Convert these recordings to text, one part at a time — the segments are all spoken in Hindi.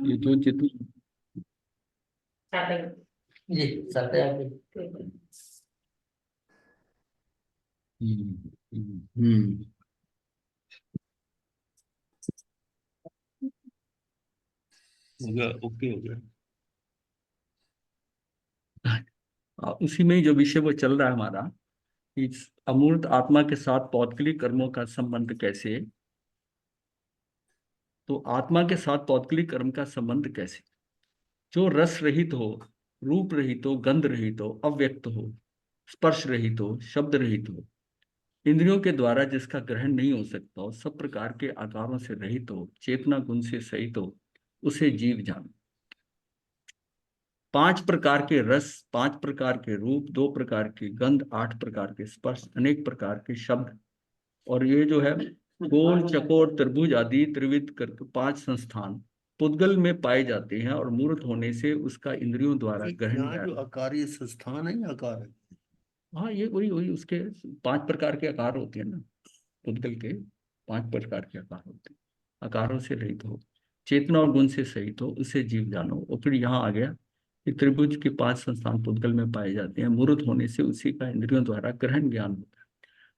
ये तो जितनी जी सत्या हम्म हम्म, हो गया, ओके हो गया। उसी में ही जो विषय वो चल रहा है हमारा, कि अमूर्त आत्मा के साथ पौद्गलिक कर्मों का संबंध कैसे। तो आत्मा के साथ पौद्गलिक कर्म का संबंध कैसे, जो रस रहित हो, रूप रहित हो, गंध रहित हो, अव्यक्त हो, स्पर्श रहित हो, शब्द रहित हो, इंद्रियों के द्वारा जिसका ग्रहण नहीं हो सकता हो, सब प्रकार के आकारों से रहित हो, चेतना गुण से सहित हो, उसे जीव जानो। 5 प्रकार के रस, 5 प्रकार के रूप, 2 प्रकार की गंध, 8 प्रकार के स्पर्श, अनेक प्रकार के शब्द, और ये जो है गोल चकोर त्रिभुज आदि त्रिविध करके 5 संस्थान पुद्गल में पाए जाते हैं, और मूर्त होने से उसका इंद्रियों द्वारा ग्रहण यहाँ जो आकार ये संस्थान है या आकार है? हाँ, ये वही वही उसके 5 प्रकार के आकार होते हैं ना, पुद्गल के 5 प्रकार के आकार होते हैं। आकारों से रहित हो, चेतना और गुण से सहित हो, उसे जीव जानो। और फिर यहाँ आ गया कि त्रिभुज के 5 संस्थान पुद्गल में पाए जाते हैं, मूर्त होने से उसी का इंद्रियों द्वारा ग्रहण ज्ञान होता है,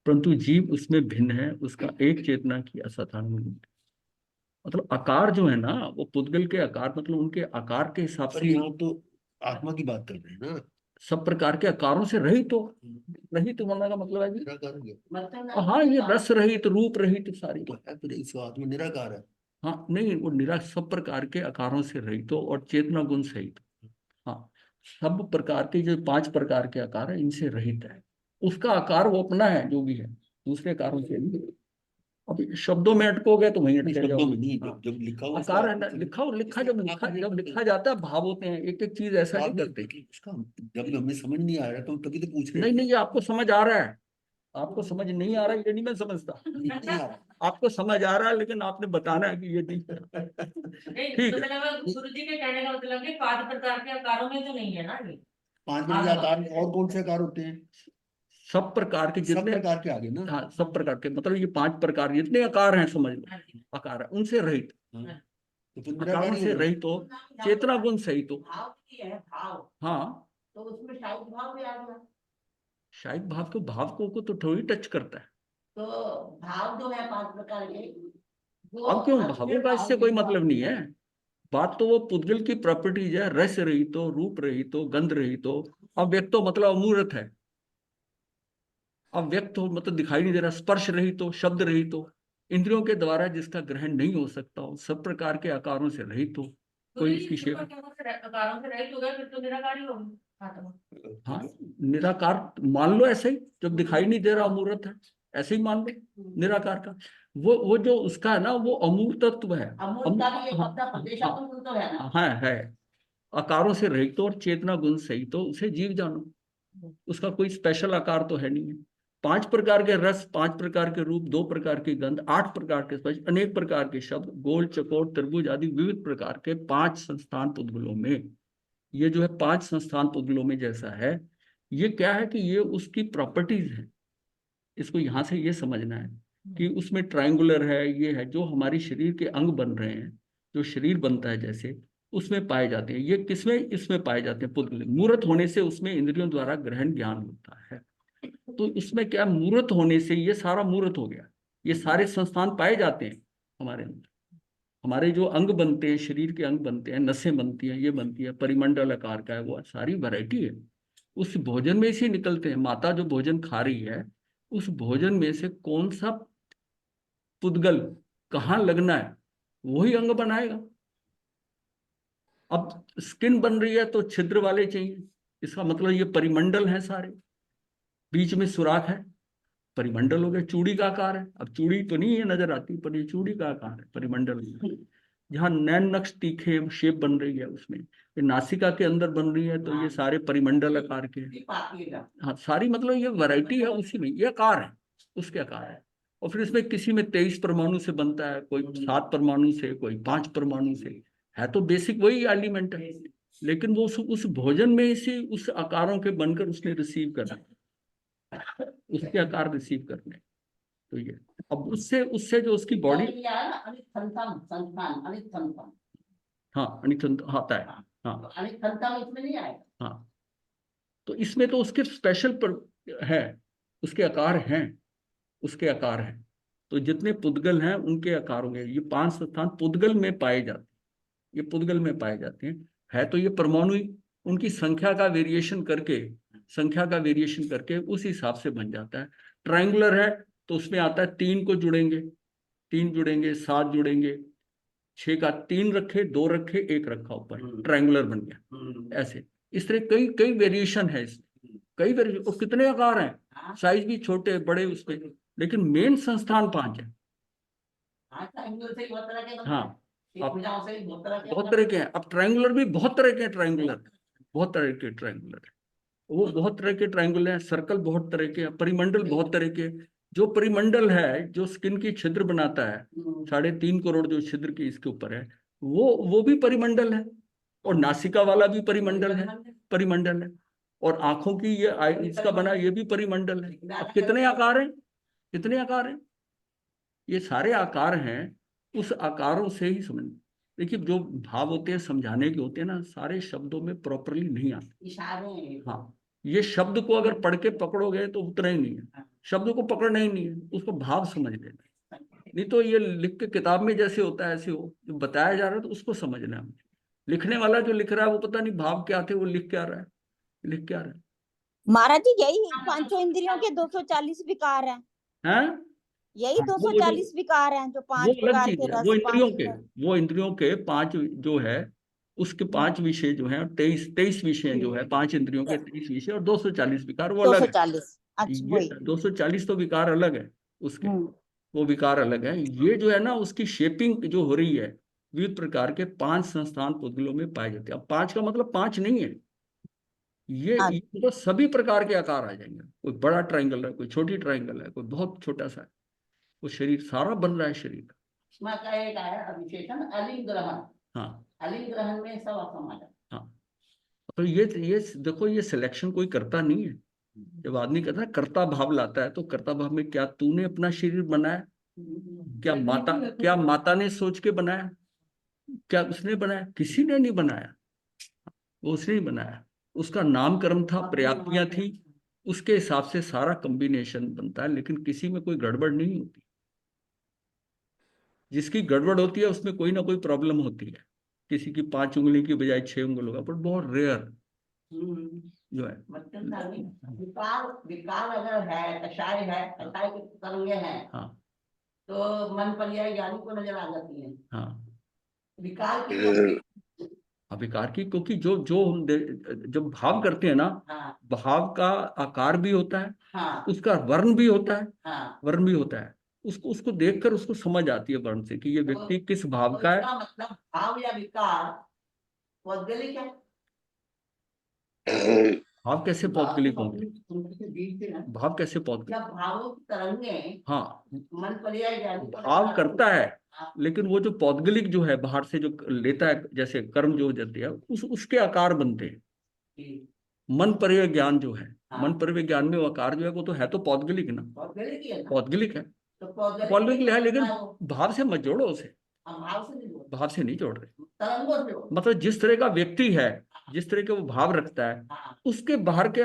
परंतु जीव उसमें भिन्न है, उसका एक चेतना की असाधारण। मतलब आकार जो है ना, वो पुद्गल के आकार, मतलब उनके आकार के हिसाब पर से यहाँ तो आत्मा की बात कर रहे हैं ना। सब प्रकार के आकारों से रहित हो। रहित होने का मतलब है कि निराकार हो गया हाँ, ये रस रहित, रूप रहित सारी। तो है, फिर इस आत्मा निराकार है। हाँ नहीं, वो निरा सब प्रकार के आकारों से रहित हो और चेतना गुण सहित। हाँ, सब प्रकार के जो 5 प्रकार के आकार है, इनसे रहित है। उसका आकार वो अपना है जो भी है, दूसरे आकारों से नहीं। अब शब्दों में अटकोगे तो वहीं नहीं, अटके शब्दों में जाओगे। नहीं, हाँ, जब लिखा हुआ आकार है ना, लिखा लिखा जब लिखा जाता है, भाव होते हैं, एक एक चीज ऐसा नहीं करते। उसका जब हमें समझ नहीं आ रहा तो तभी तो पूछ रहे नहीं हैं। नहीं, ये आपको समझ आ रहा है, आपको समझ नहीं आ रहा है ये नहीं मैं समझता। नहीं आ रहा। आपको समझ आ रहा है, लेकिन आपने बताना है कि ये नहीं है। ठीक तो है। मतलब गुरु जी के कहने का मतलब है 5 प्रकार के आकारों में तो नहीं है ना ये। 5 बजे आकार में और कौन से आकार होते हैं? सब प्रकार के सब जितने, प्रकार के आगे ना। हाँ सब प्रकार के, मतलब ये 5 प्रकार जितने आकार हैं, समझ लो हाँ जी। आकार है, उनसे रहित, हाँ, तो फिर आकारों निराकार ही से होगा। रहित हो, चेतना गुण सहित हो। भाव की है भाव, हाँ, तो उसमें शायद भाव भी आ गया। शायद भाव को तो थोड़ी टच करता है। तो भाव जो है 5 प्रकार के, वो अब क्यों, अंत भावों में का भाव इससे कोई लिखा मतलब नहीं है। बात तो वो पुद्गल की प्रॉपर्टीज है, रस रहित हो, रूप रहित हो, गंध रहित हो, अव्यक्त हो मतलब अमूर्त है। अव्यक्त हो मतलब दिखाई नहीं दे रहा, स्पर्श रहित हो, शब्द रहित हो, इंद्रियों के द्वारा जिसका ग्रहण नहीं हो सकता हो, सब प्रकार के आकारों से रहित हो, तो कोई ये इसकी शेप। आकारों से रहित हो गया, फिर तो निराकारी होगी आत्मा। हाँ, निराकार मान लो ऐसे ही, जब दिखाई नहीं दे रहा अमूर्त है, ऐसे ही मान लो निराकार का। वो जो उसका है ना, वो अमूर्त तत्व है। अमूल का भी एक हाँ, अपना प्रतिशत हाँ, तो है ना। हाँ है। आकारों से रहित हो और चेतना गुण सहित हो, उसे जीव जानो। उसका कोई स्पेशल आकार तो है नहीं है। 5 प्रकार के रस, 5 प्रकार के रूप, 2 प्रकार की गंध, 8 प्रकार के स्पर्श, अनेक प्रकार के शब्द, गोल चकोर त्रिभुज आदि विविध प्रकार के 5 संस्थान पुद्गलों में। ये जो है 5 संस्थान पुद्गलों में जैसा है, ये क्या है कि ये उसकी प्रॉपर्टीज है। इसको यहां से ये समझना है कि उसमें ट्रायंगुलर है, ये है जो हमारी शरीर के अंग बन रहे हैं, जो शरीर बनता है जैसे, उसमें पाए जाते हैं। ये किसमें, इसमें पाए जाते हैं पुद्गल। मूर्त होने से उसमें इंद्रियों द्वारा ग्रहण ज्ञान होता है। तो इसमें क्या, मूर्त होने से ये सारा मूर्त हो गया, ये सारे संस्थान पाए जाते हैं हमारे अंदर। हमारे जो अंग बनते हैं, शरीर के अंग बनते हैं, नसें बनती हैं, ये बनती है, परिमंडल आकार का है, वो सारी वैरायटी है। उस भोजन में से निकलते हैं। माता जो भोजन खा रही है, उस भोजन में से कौन सा पुद्गल कहाँ लगना है, वही अंग बनाएगा। अब स्किन बन रही है तो छिद्र वाले चाहिए, इसका मतलब ये परिमंडल है सारे, बीच में सुराख है, परिमंडल हो गया। चूड़ी का आकार है, अब चूड़ी तो नहीं है नजर आती, पर ये चूड़ी का आकार है, परिमंडल। जहाँ नैन नक्श तीखे शेप बन रही है, उसमें ये नासिका के अंदर बन रही है, तो ये सारे परिमंडल आकार के हैं। हाँ, सारी मतलब ये वैरायटी है, उसी में ये आकार है, उसके आकार है। और फिर इसमें किसी में 23 परमाणु से बनता है, कोई 7 परमाणु से, कोई 5 परमाणु से। है तो बेसिक वही एलिमेंट है, लेकिन वो उस भोजन में इसी उस आकारों के बनकर उसने रिसीव करना, उसके आकार रिसीव करने। तो ये, अब उससे उससे जो उसकी बॉडी, हाँ, अनिखंत आता है। हाँ अनिखंता में इसमें नहीं आएगा। हाँ, तो इसमें तो उसके स्पेशल पर है, उसके आकार हैं, उसके आकार हैं। तो जितने पुद्गल हैं उनके आकार होंगे। ये 5 स्थान पुद्गल में पाए जाते हैं, ये पुद्गल में पाए जाते हैं। है तो ये परमाणु, उनकी संख्या का वेरिएशन करके, संख्या का वेरिएशन करके उस हिसाब से बन जाता है। ट्रायंगुलर है तो उसमें आता है 3 को जुड़ेंगे, 3 जुड़ेंगे, 7 जुड़ेंगे, 6 का 3 रखे, 2 रखे, 1 रखा ऊपर, ट्रायंगुलर बन गया। ऐसे इस तरह कई कई वेरिएशन है इसमें, कई वेरिएशन। और कितने आकार हैं, साइज भी छोटे बड़े उसके, लेकिन मेन संस्थान 5 है। हाँ, triangle से ही बहुत तरह के बनते हाँ, हैं। एक भुजाओं से ही बहुत तरह के बहुत तरह के हैं। अब ट्रायंगुलर भी बहुत तरह के हैं, ट्रायंगुलर बहुत तरह के ट्रायंगुलर है, वो बहुत तरह के ट्रायंगुलर हैं। सर्कल बहुत तरह के हैं, परिमंडल बहुत तरह के। जो परिमंडल है, जो स्किन की छिद्र बनाता है, 3.5 करोड़ जो छिद्र की इसके ऊपर है, वो भी परिमंडल है। और नासिका वाला भी परिमंडल है, परिमंडल है। और आंखों की ये इसका बना ये भी परिमंडल है। अब कितने आकार हैं, कितने आकार हैं, ये सारे आकार हैं। उस आकारों से ही समझ, देखिए जो भाव होते हैं समझाने के होते हैं ना, सारे शब्दों में प्रॉपरली नहीं आते। इशारे हैं। हाँ, ये शब्द को अगर पढ़ के पकड़ोगे तो उतना ही नहीं है, शब्द को पकड़ना ही नहीं है, उसको भाव समझ लेना। नहीं तो ये लिख के किताब में जैसे होता है ऐसे हो, जो बताया जा रहा है तो उसको समझना है। लिखने वाला जो लिख रहा है वो पता नहीं भाव क्या थे, वो लिख क्या रहा है, लिख क्या रहा है। महाराज जी यही 5 इंद्रियों के 240 विकार हैं, हैं? यही हाँ, वो 240 विकार हैं जो 5 अलग प्रकार चीज के है। रस, वो इंद्रियों 5 के, वो इंद्रियों के 5 जो है, उसके 5 विषय जो है, 23 विषय जो है, 5 इंद्रियों के 23 विषय और 240 विकार, वो अलग है। 240। अच्छा ये वही। 240 तो विकार अलग है उसके, वो विकार अलग है। ये जो है ना, उसकी शेपिंग जो हो रही है, विविध प्रकार के 5 संस्थान पुद्गलों में पाए जाते हैं। अब 5 का मतलब 5 नहीं है, ये तो सभी प्रकार के आकार आ जाएंगे। कोई बड़ा ट्रायंगल है, कोई छोटी ट्रायंगल है, कोई बहुत छोटा सा है, वो शरीर सारा बन रहा है शरीर। इसमें का एक आया विशेषण अलिंग ग्रहण। हाँ अलिंग ग्रहण में सब समाज। हाँ, तो ये देखो, ये सिलेक्शन कोई करता नहीं है। जब आदमी कहता है कर्ता भाव लाता है, तो कर्ता भाव में क्या तूने अपना शरीर बनाया, क्या माता ने सोच के बनाया, क्या उसने बनाया, किसी ने नहीं बनाया, वो उसने ही बनाया। उसका नामकरण था, पर्याप्तियां थी, उसके हिसाब से सारा कॉम्बिनेशन बनता है। लेकिन किसी में कोई गड़बड़ नहीं होती, जिसकी गड़बड़ होती है उसमें कोई ना कोई प्रॉब्लम होती है। किसी की 5 उंगली की बजाय 6 उंगल होगा, पर बहुत रेयर जो है। विकार, विकार अगर है, कषाय है, कषाय के तरंगे हैं, हाँ तो मन पर्याय ज्ञानी को नजर आ जाती है। हाँ, विकार की अभिकार की, क्योंकि जो जो हम जब भाव करते हैं ना, हाँ, भाव का आकार भी होता है, हाँ, उसका वर्ण भी होता है, हाँ, वर्ण भी होता है। उसको उसको देखकर उसको समझ आती है वर्ण से कि ये व्यक्ति किस भाव का है। इसका मतलब भाव या विकार पौद्गलिक है। भाव कैसे पौद्गलिक होंगे, भाव कैसे पौद्गलिक, जब भावों की तरंगे हाँ, मन पर्याय ज्ञानी को भाव नजर करता है, हाँ। लेकिन वो जो पौद्गलिक जो है बाहर से जो लेता है, जैसे कर्म जो हो जाती है, उसके आकार बनते हैं। आती मन पर्यय ज्ञान जो है, हाँ। मन पर्यय ज्ञान में वो आकार जो है, वो तो है तो पौद्गलिक ना, पौद्गलिक ही है ना। पौद्गलिक है, तो पौद्गलिक पौद्गलिक है, लेकिन है वो। भाव से मत जोड़ो उसे, हम भाव से नहीं जोड़ते, भाव से नहीं जोड़ रहे। तरंगों से जोड़ते। मतलब जिस तरह का व्यक्ति है, जिस तरह के वो भाव रखता है, हाँ, उसके बाहर के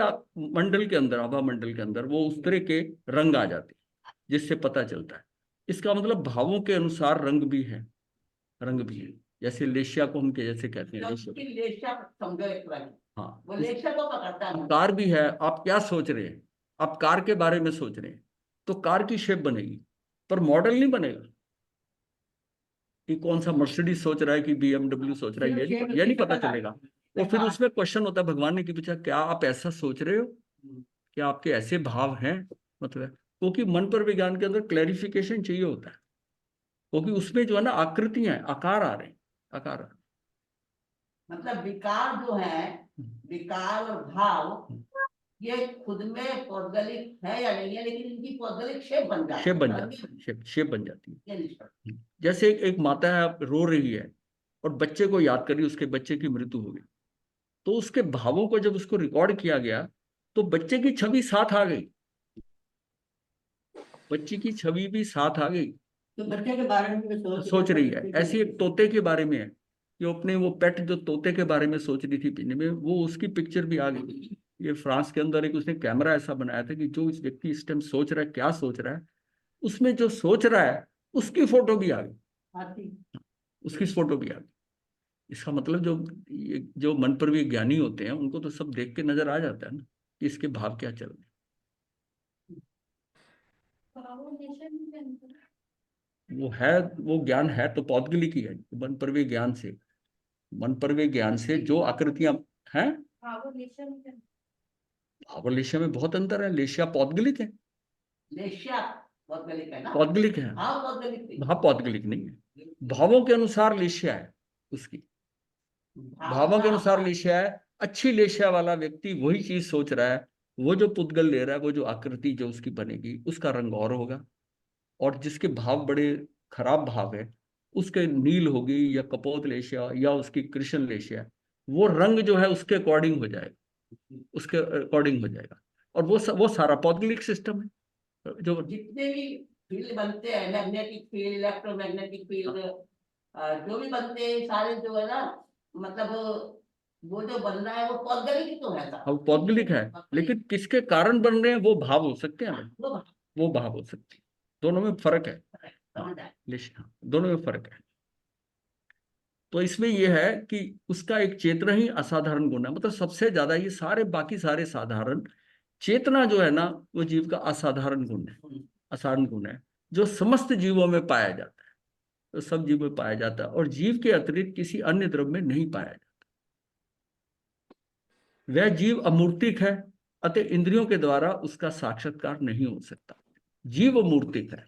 मंडल के अंदर, आभा मंडल के अंदर वो उस तरह के रंग आ जाते हैं, जिससे पता चलता है। इसका मतलब भावों के अनुसार रंग भी है, रंग भी है। जैसे लेशिया को हम जैसे कहते हैं, लेशिया, क्योंकि लेशा समझो एक तरह की, हाँ, वो लेशा को पकड़ता है। कार भी है। आप क्या सोच रहे हैं, आप कार के बारे में सोच रहे हैं, तो कार की शेप बनेगी, पर मॉडल नहीं बनेगा। कि कौन सा मर्सिडीज सोच रहा है कि BMW सोच रहा है, ये नहीं पता चलेगा। और फिर उसमें क्वेश्चन होता है, भगवान ने कि पूछा क्या आप ऐसा सोच रहे हो, क्या आपके ऐसे भाव हैं, मतलब क्योंकि मन पर विज्ञान के अंदर क्लैरिफिकेशन चाहिए होता है, क्योंकि उसमें जो है ना आकृतियां, आकार आ रहे हैं, आकार आ रहे हैं। मतलब विकार जो है, विकार और भाव, ये खुद में पौद्गलिक है या नहीं है, लेकिन इनकी पौद्गलिक शेप बन जाती है। शेप बन जाती है, शेप बन जाती है। ये निष्कर्ष। जैसे एक माता है, रो रही है और बच्चे को याद कर रही है, उसके बच्चे की मृत्यु हो गई, तो उसके भावों को जब उसको रिकॉर्ड किया गया, तो बच्चे की छवि साथ आ गई, बच्ची की छवि भी साथ आ गई। तो बच्चे के बारे में भी सोच रही है। ऐसी एक तोते के बारे में है, कि अपने वो पेट जो तोते के बारे में सोच रही थी पिंजरे में, वो उसकी पिक्चर भी आ गई। ये फ्रांस के अंदर एक उसने कैमरा ऐसा बनाया था कि जो इस व्यक्ति इस टाइम सोच रहा है, क्या सोच रहा है, उसमें जो सोच रहा है उसकी फोटो भी आ गई, हाथी। उसकी फोटो भी आ गई। इसका मतलब जो मन पर भी ज्ञानी होते हैं उनको तो सब देख के नजर आ जाता है ना कि इसके भाव क्या चल रहे हैं। वो है, वो ज्ञान है तो पौद्गलिक ही है, मन पर भी ज्ञान से, मन पर भी ज्ञान से जो आकृतियां हैं। भावलेशिया में बहुत अंतर है, लेशिया पौद्गलिक है। लेशिया पौद्गलिक है ना? पौद्गलिक है, हाँ पौद्गलिक थी। भाव पौद्गलिक नहीं है। भावों के अनुसार लेशिया है उसकी, भावों के अनुसार लेशिया है। अच्छी लेशिया वाला व्यक्ति वही चीज सोच रहा है, वो जो पुद्गल ले रहा है, वो जो आकृति जो उसकी बनेगी उसका रंग और होगा। और जिसके भाव बड़े खराब भाव है, उसके नील होगी या कपोत लेशिया या उसकी कृष्ण लेशिया, वो रंग जो है उसके अकॉर्डिंग हो जाएगा, उसके अकॉर्डिंग हो जाएगा। और वो सारा पौद्गलिक सिस्टम है जो जितने भी फील्ड बनते हैं, मैग्नेटिक फील्ड, इलेक्ट्रोमैग्नेटिक फील्ड, जो भी बनते हैं सारे जो है ना, मतलब वो जो बन रहा है वो पौद्गलिक ही तो है सारा। अब पौद्गलिक है, लेकिन किसके कारण बन रहे हैं वो भाव हो सकते हैं, वो बात वो भाव हो सकते हैं। दोनों में फर्क है। समझ आए। हाँ, दोनों में फर्क है। तो इसमें यह है कि उसका एक चेतना ही असाधारण गुण है, मतलब सबसे ज्यादा ये सारे बाकी सारे साधारण, चेतना जो है ना वो जीव का असाधारण गुण है, असाधारण गुण है जो समस्त जीवों में पाया जाता है, तो सब जीव में पाया जाता है और जीव के अतिरिक्त किसी अन्य द्रव्य में नहीं पाया जाता। वह जीव अमूर्तिक है, अतः इंद्रियों के द्वारा उसका साक्षात्कार नहीं हो सकता। जीव अमूर्तिक है,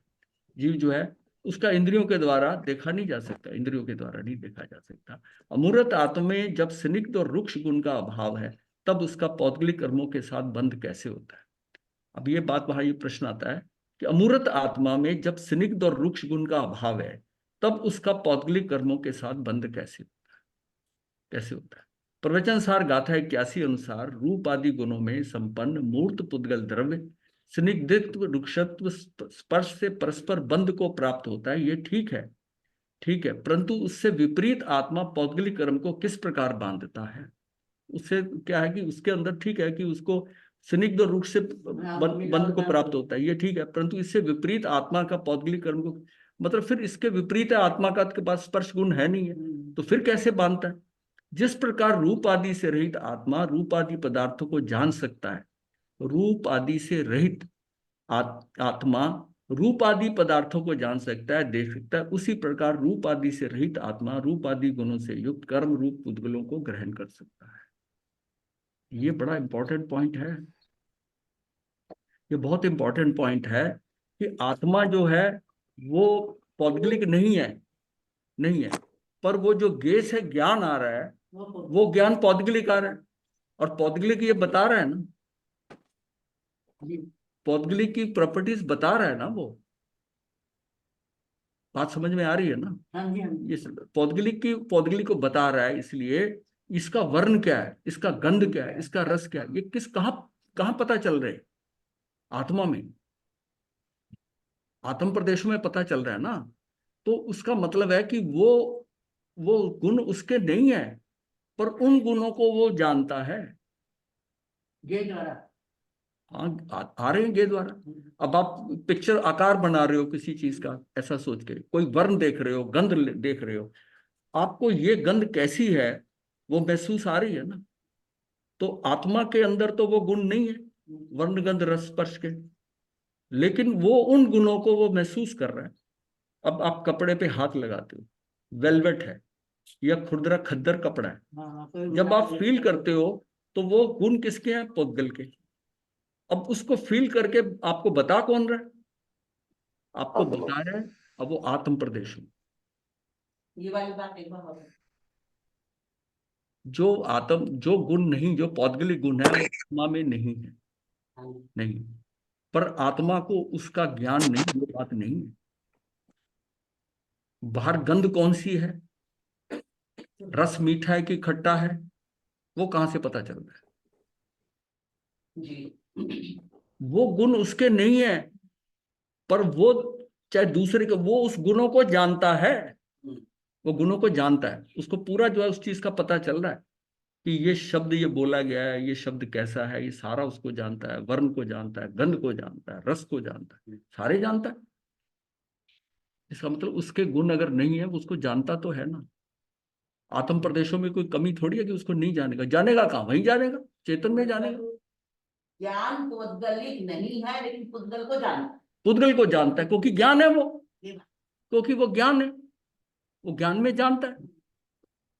जीव जो है उसका इंद्रियों के द्वारा देखा नहीं जा सकता, इंद्रियों के द्वारा नहीं देखा जा सकता। अमूर्त आत्मा में जब स्निग्ध और रुक्ष गुण का अभाव है, तब उसका पौद्गलिक कर्मों के साथ बंध कैसे होता है। अब ये बात वहां ये प्रश्न आता है कि अमूर्त आत्मा में जब स्निग्ध और रुक्ष गुण का अभाव है, तब उसका पौद्गलिक कर्मों के साथ बंध कैसे होता है। प्रवचन सार गाथा 81 अनुसार रूप आदि गुणों में संपन्न मूर्त पुद्गल द्रव्य स्निग्धित्व रुक्षत्व स्पर्श से परस्पर बंध को प्राप्त होता है, ये ठीक है, परंतु उससे विपरीत आत्मा पौद्गलिक कर्म को किस प्रकार बांधता है। उससे क्या है कि उसके अंदर ठीक है कि उसको स्निग्ध और रुक्ष से बंध को प्राप्त होता है, ये ठीक है, परंतु इससे विपरीत आत्मा का पौद्गलिक कर्म को, मतलब फिर इसके विपरीत है, आत्मा का के पास स्पर्श गुण है नहीं है, तो फिर कैसे बांधता है। जिस प्रकार रूप आदि से रहित आत्मा रूप आदि पदार्थों को जान सकता है, रूप आदि से रहित आत्मा रूप आदि पदार्थों को जान सकता है, देख सकता है, उसी प्रकार रूप आदि से रहित आत्मा रूप आदि गुणों से युक्त कर्म रूप पुद्गलों को ग्रहण कर सकता है। ये बड़ा इंपॉर्टेंट पॉइंट है, ये बहुत इंपॉर्टेंट पॉइंट है कि आत्मा जो है वो पौद्गलिक नहीं है, पर वो जो गेस है ज्ञान आ रहा है, वो ज्ञान पौद्गलिक आ रहा है। और पौद्गलिक ये बता रहा है ना, पौद्गलिक की प्रॉपर्टीज बता रहा है ना, वो बात समझ में आ रही है ना। हाँ जी, हाँ जी। ये पौद्गलिक को बता रहा है, इसलिए इसका वर्ण क्या है, इसका गंध क्या है, इसका रस क्या है, ये कहाँ कहाँ पता चल रहे हैं, आत्मा में, आत्म प्रदेशों में पता चल रहा है ना। तो उसका मतलब है कि वो गुण उसके नहीं है, पर उन गुणों को वो जानता है। ये द्वारा हाँ, आ रहे हैं ये द्वारा। अब आप पिक्चर आकार बना रहे हो किसी चीज का, ऐसा सोच के कोई वर्ण देख रहे हो, गंध देख रहे हो, आपको ये गंध कैसी है वो महसूस आ रही है ना। तो आत्मा के अंदर तो वो गुण नहीं है, वर्ण गंध रस स्पर्श के, लेकिन वो उन गुणों को वो महसूस कर रहा है। अब आप कपड़े पे हाथ लगाते हो, वेलवेट है या खुरदरा खद्दर कपड़ा है, जब आप फील करते हो तो वो गुण किसके हैं, पौद्गल के। अब उसको फील करके आपको बता कौन रहा है, आपको बता रहा है, अब वो आत्म प्रदेश में ये वाली बात एक बार और। जो गुण नहीं, जो पौद्गलिक गुण है वो आत्मा में नहीं है, हाँ जी। नहीं, पर आत्मा को उसका ज्ञान नहीं, वो बात नहीं है। बाहर गंध कौन सी है, रस मीठा है कि खट्टा है, वो कहां से पता चल रहा है। जी। वो गुण उसके नहीं है, पर वो चाहे दूसरे के, वो उस गुणों को जानता है, वो गुणों को जानता है, उसको पूरा जो है उस चीज का पता चल रहा है कि ये शब्द ये बोला गया है, ये शब्द कैसा है, ये सारा उसको जानता है, वर्ण को जानता है, गंध को जानता है, रस को जानता है, सारे जानता है। इसका मतलब उसके गुण अगर नहीं है, वो उसको जानता तो है ना। आत्म प्रदेशों में कोई कमी थोड़ी है कि उसको नहीं जानेगा, जानेगा कहाँ, वहीं जानेगा, चेतन में जानेगा। ज्ञान पौद्गलिक नहीं है, लेकिन पुद्गल को जानता है। पुद्गल को जानता है क्योंकि ज्ञान है वो, क्योंकि वो ज्ञान है, वो ज्ञान में जानता है।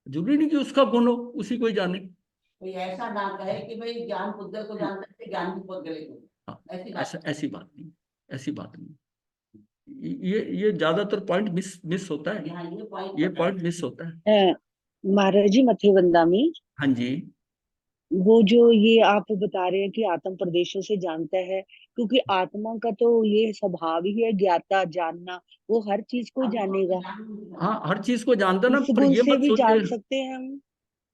जरूरी नहीं कि उसका गुण हो उसी को ही जाने। कोई ऐसा ना कहे कि भाई ज्ञान पुद्गल को जानता है, ज्ञान भी पौद्गलिक हो, हाँ, ऐसी बात ऐसा ऐसी बात नहीं, ऐसी बात नहीं। ये ज्यादातर पॉइंट मिस होता है, यहाँ ये पॉइंट मिस होता है। महाराज जी मथुरवंदा में हाँ जी, वो जो ये आप बता रहे हैं कि आत्म प्रदेशों से जानता है, क्योंकि आत्मा का तो ये स्वभाव ही है ज्ञाता जानना, वो हर चीज को जानेगा। हाँ, हर चीज को जानता ना, इस पर गुण ये से मत भी सोचिए। जान सकते हैं हम।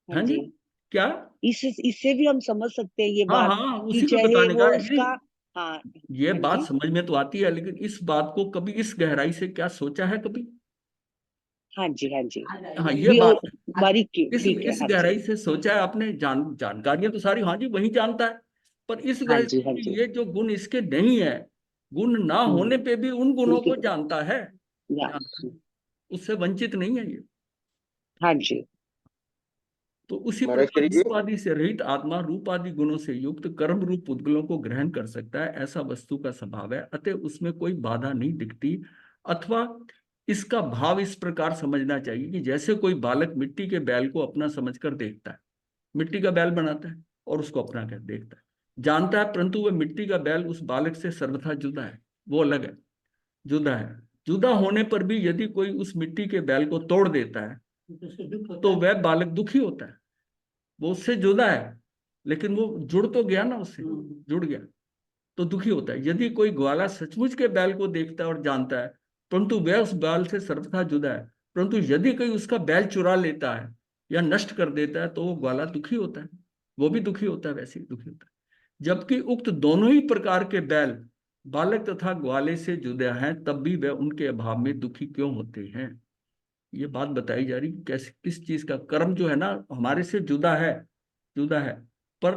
हाँ हाँ जी, जी, क्या? इससे भी हम समझ सकते हैं ये हाँ बात हाँ, कि उसी को चाहे बताने का वो है। उसका। नहीं, हाँ। ये हाँ बात जी। समझ में तो आती है, लेकिन इस बात को कभी इस गहराई से क्या सोचा है कभी? हाँ जी। हाँ जी। हाँ, ये ये बात बारीकी ठीक है। इस हाँ जी। गहराई से सोचा है आपने? जानकारियां तो सारी हाँ जी वही जानता है, पर इस हाँ गहराई जी। हाँ से कि जी। ये जो गुण इसके नहीं है, गुण ना होने पे भी उन गुणों को ठीक जानता है, है। जानता है, उससे वंचित नहीं है ये। हाँ जी। तो उसी महाराज प्रकार करिए। रूप आदि से रहित आत्मा रूप आदि गुणों से युक्त कर्म रूप पुद्गलों को ग्रहण कर सकता है, ऐसा वस्तु का स्वभाव है, अतः उसमें कोई बाधा नहीं दिखती। अथवा इसका भाव इस प्रकार समझना चाहिए कि जैसे कोई बालक मिट्टी के बैल को अपना समझकर देखता है, मिट्टी का बैल बनाता है और उसको अपना कर देखता है, जानता है, परंतु वह मिट्टी का बैल उस बालक से सर्वथा जुदा है, वो अलग है, जुदा है। जुदा होने पर भी यदि कोई उस मिट्टी के बैल को तोड़ देता है तो वह बालक दुखी होता है, वो उससे जुदा है, लेकिन वो जुड़ तो गया ना, उससे जुड़ गया तो दुखी होता है। यदि कोई ग्वाला सचमुच के बैल को देखता है और जानता है, परंतु वह उस बैल से सर्वथा जुदा है, परंतु यदि कोई उसका बैल चुरा लेता है या नष्ट कर देता है तो वो ग्वाला दुखी होता है, वो भी दुखी होता है, वैसे ही दुखी होता है। जबकि उक्त दोनों ही प्रकार के बैल बालक तथा ग्वाले से जुदा हैं, तब भी वह उनके अभाव में दुखी क्यों होते हैं? ये बात बताई जा रही कि कैसे किस चीज का कर्म जो है ना हमारे से जुदा है, जुदा है, पर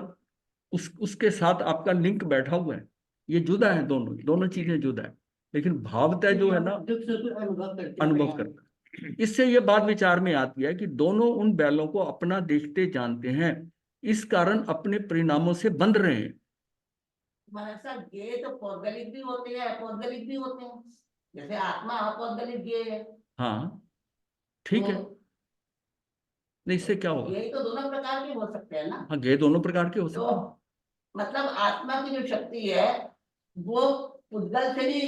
उसके साथ आपका लिंक बैठा हुआ है, ये जुदा है, दोनों दोनों चीजें जुदा है, लेकिन भावतः जो है ना अनुभव करता है। इससे ये बात विचार में आती है कि दोनों उन बैलों को अपना देखते जानते हैं, इस कारण अपने परिणामों से बंध रहे हैं। महाराज साहब ये तो पौद्गलिक भी होते हैं, अपौद्गलिक भी होते हैं, जैसे आत्मा अपौद्गलिक ये है। हाँ ठीक है, तो नहीं इससे क्या होगा? यही तो दोनों प्रकार के हो सकते हैं ना। हाँ, ये दोनों प्रकार के हो तो सकते हैं। मतलब आत्मा की जो शक्ति है वो उद्गल से भी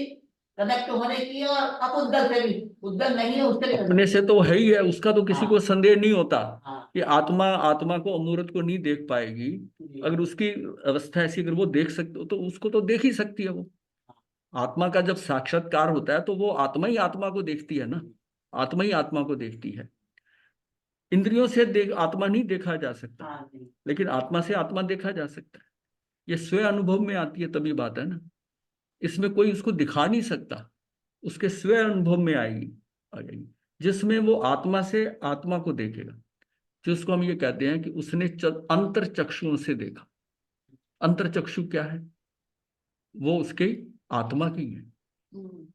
कनेक्ट होने की है और अपुद्गल से भी, उद्गल नहीं है उससे भी अपने से तो है ही है, उसका तो किसी को हाँ। संदेह नहीं होता हाँ। कि आत्मा आत्मा को अमूर्त को नहीं देख पाएगी। अगर उसकी अवस्था ऐसी, अगर वो देख सकते हो तो उसको तो देख ही सकती है वो। आत्मा का जब साक्षात्कार होता है तो वो आत्मा ही आत्मा को देखती है ना, आत्मा ही आत्मा को देखती है। इंद्रियों से देख आत्मा नहीं देखा जा सकता, हाँ जी। लेकिन आत्मा से आत्मा देखा जा सकता है। ये स्वयं अनुभव में आती है तभी बात है ना, इसमें कोई उसको दिखा नहीं सकता, उसके स्वयं अनुभव में आएगी, आ जाएगी, जिसमें वो आत्मा से आत्मा को देखेगा, जिसको हम ये कहते हैं कि उसने अंतर चक्षुओं से देखा। अंतर चक्षु क्या है? वो उसके आत्मा की है।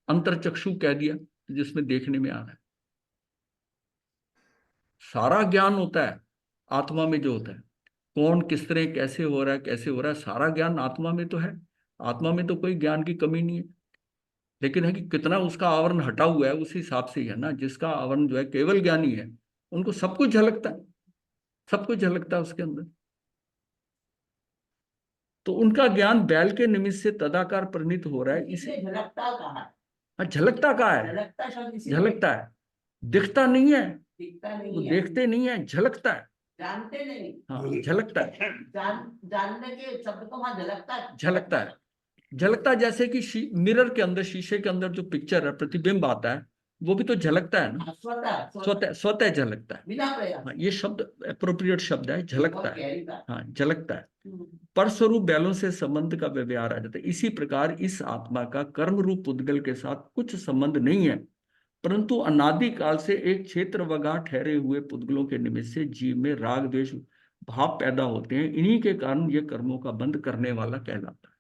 अंतर चक्षु कह दिया तो जिसमें देखने में आ रहा है। सारा ज्ञान होता है आत्मा में जो होता है, कौन किस तरह कैसे हो रहा है, कैसे हो रहा है, सारा ज्ञान आत्मा में तो है। आत्मा में तो कोई ज्ञान की कमी नहीं है, लेकिन है कि कितना उसका आवरण हटा हुआ है उस हिसाब से ही है ना। जिसका आवरण जो है केवल ज्ञानी है, उनको सब कुछ झलकता है, सब कुछ झलकता है उसके अंदर। तो उनका ज्ञान बैल के निमित्त से तदाकार परिणित हो रहा है, इसे झलकता कहाँ है? हाँ, झलकता कहाँ है? झलकता शब्द इसी में झलकता है, दिखता नहीं है, दिखता वो नहीं है, देखते नहीं है, झलकता है। जानते नहीं, हाँ, झलकता है, जानने के शब्द को वहां झलकता है। झलकता है, झलकता है। जैसे कि मिरर के अंदर, शीशे के अंदर जो पिक्चर है, प्रतिबिंब आता है, वो भी तो झलकता है ना, स्वतः स्वतः स्वतः झलकता है। बिना प्रयास। हाँ, ये शब्द अप्रोप्रिएट शब्द है, झलकता बहुत है। गहरी बात। हाँ, झलकता है। परस्वरूप बैलों से संबंध का व्यवहार आ जाता है। इसी प्रकार इस आत्मा का कर्म रूप उद्गल के साथ कुछ संबंध नहीं है, परंतु अनादि काल से एक क्षेत्र वगा ठहरे हुए पुद्गलों के निमित्त से जीव में राग द्वेष भाव पैदा होते हैं। इन्हीं के कारण ये कर्मों का बंध करने वाला कहलाता है।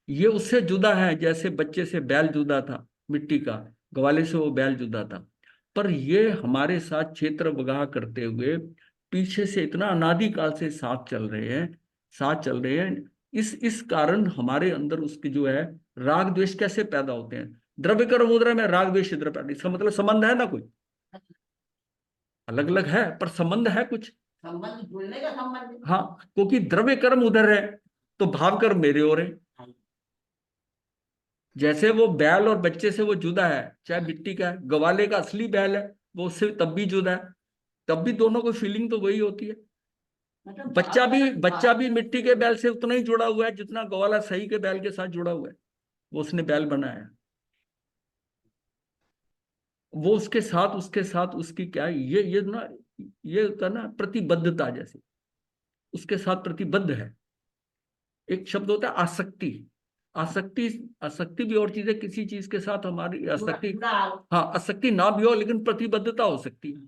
ये उससे जुदा है, जैसे बच्चे से बैल जुदा था मिट्टी का, ग्वाले से वो बैल जुदा था। पर ये हमारे साथ क्षेत्र वगाह करते हुए पीछे से इतना अनादि काल से साथ चल रहे हैं। इस कारण हमारे अंदर उसके जो है राग द्वेष कैसे पैदा होते हैं। द्रव्य कर्म मुद्रा में राग द्वेष इधर पैदा, इसका मतलब संबंध है ना, कोई अलग अलग है पर संबंध है कुछ। संबंध जुड़ने का संबंध है। हाँ, क्योंकि द्रव्य कर्म उधर है तो भाव कर्म मेरे और है। जैसे वो बैल और बच्चे से वो जुदा है, चाहे मिट्टी का है, गवाले का असली बैल है वो उससे तब भी जुदा है, तब भी दोनों को फीलिंग तो वही होती है। मतलब बच्चा भी मिट्टी के बैल से उतना ही जुड़ा हुआ है जितना गवाला सही के बैल के साथ जुड़ा हुआ है। वो उसने बैल बनाया, वो उसके साथ उसकी क्या है, ये ना, ये होता ना प्रतिबद्धता, जैसे उसके साथ प्रतिबद्ध है। एक शब्द होता है आसक्ति। आसक्ति भी और चीज है, किसी चीज के साथ हमारी आसक्ति, हाँ आसक्ति ना भी हो लेकिन प्रतिबद्धता हो सकती है।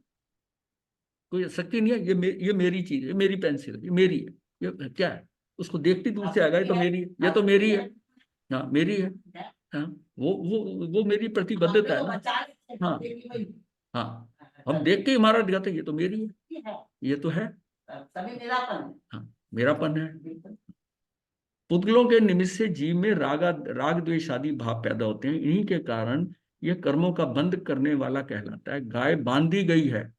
कोई आसक्ति नहीं है, ये मेरी चीज है, ये मेरी पेंसिल है, ये मेरी है, ये क्या है, उसको देखती दूर से आएगा ये तो मेरी है, ये तो मेरी है, हाँ मेरी है, हाँ वो मेरी प्रतिबद्धता है ना। हाँ हाँ, हम देख के हमारा दिखाते ये तो मेरी है, ये तो है, तभी मेरापन। हाँ मेरापन है। पुद्गलों के निमित्त से जीव में राग द्वेष आदि भाव पैदा होते हैं। इन्हीं के कारण यह कर्मों का बंध करने वाला कहलाता है। गाय बांधी गई है,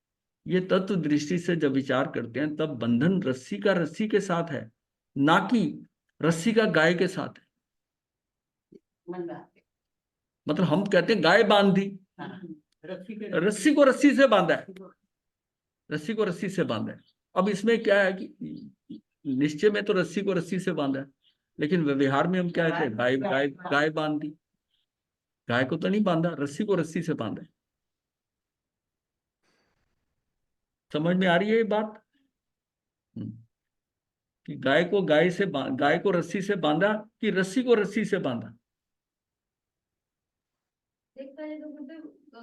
ये तत्व दृष्टि से जब विचार करते हैं तब बंधन रस्सी का रस्सी के साथ है, ना कि रस्सी का गाय के साथ है। मतलब हम कहते हैं गाय बांधी, रस्सी को रस्सी से बांधा है, रस्सी को रस्सी से बांधा है। अब इसमें क्या है कि निश्चय में तो रस्सी को रस्सी से बांधा है, लेकिन व्यवहार में हम क्या कहते हैं, गाय गाय गाय बांधी। गाय को तो नहीं बांधा, रस्सी को रस्सी से बांधा है। समझ में आ रही है ये बात? कि गाय को रस्सी से बांधा कि रस्सी को रस्सी से बांधा।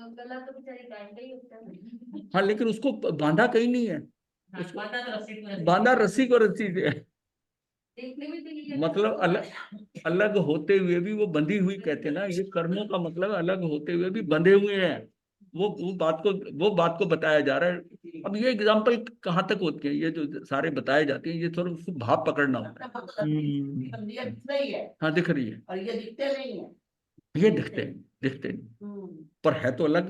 गला तो बेचारी गाय का ही होता है। हाँ लेकिन उसको बांधा कहीं नहीं है, बांधा रस्सी को रस्सी से है। देखने में तो ये मतलब अलग होते हुए भी वो बंधी हुई कहते हैं ना, ये कर्मों का मतलब अलग होते हुए भी बंधे हुए हैं। वो बात को बताया जा रहा है। अब ये एग्जाम्पल कहाँ तक होते हैं, ये जो सारे बताए जाते हैं, ये थोड़ा उसको भाव पकड़ना होता है। हाँ दिख रही है, और ये दिखते नहीं है, ये दिखते नहीं, पर है तो अलग।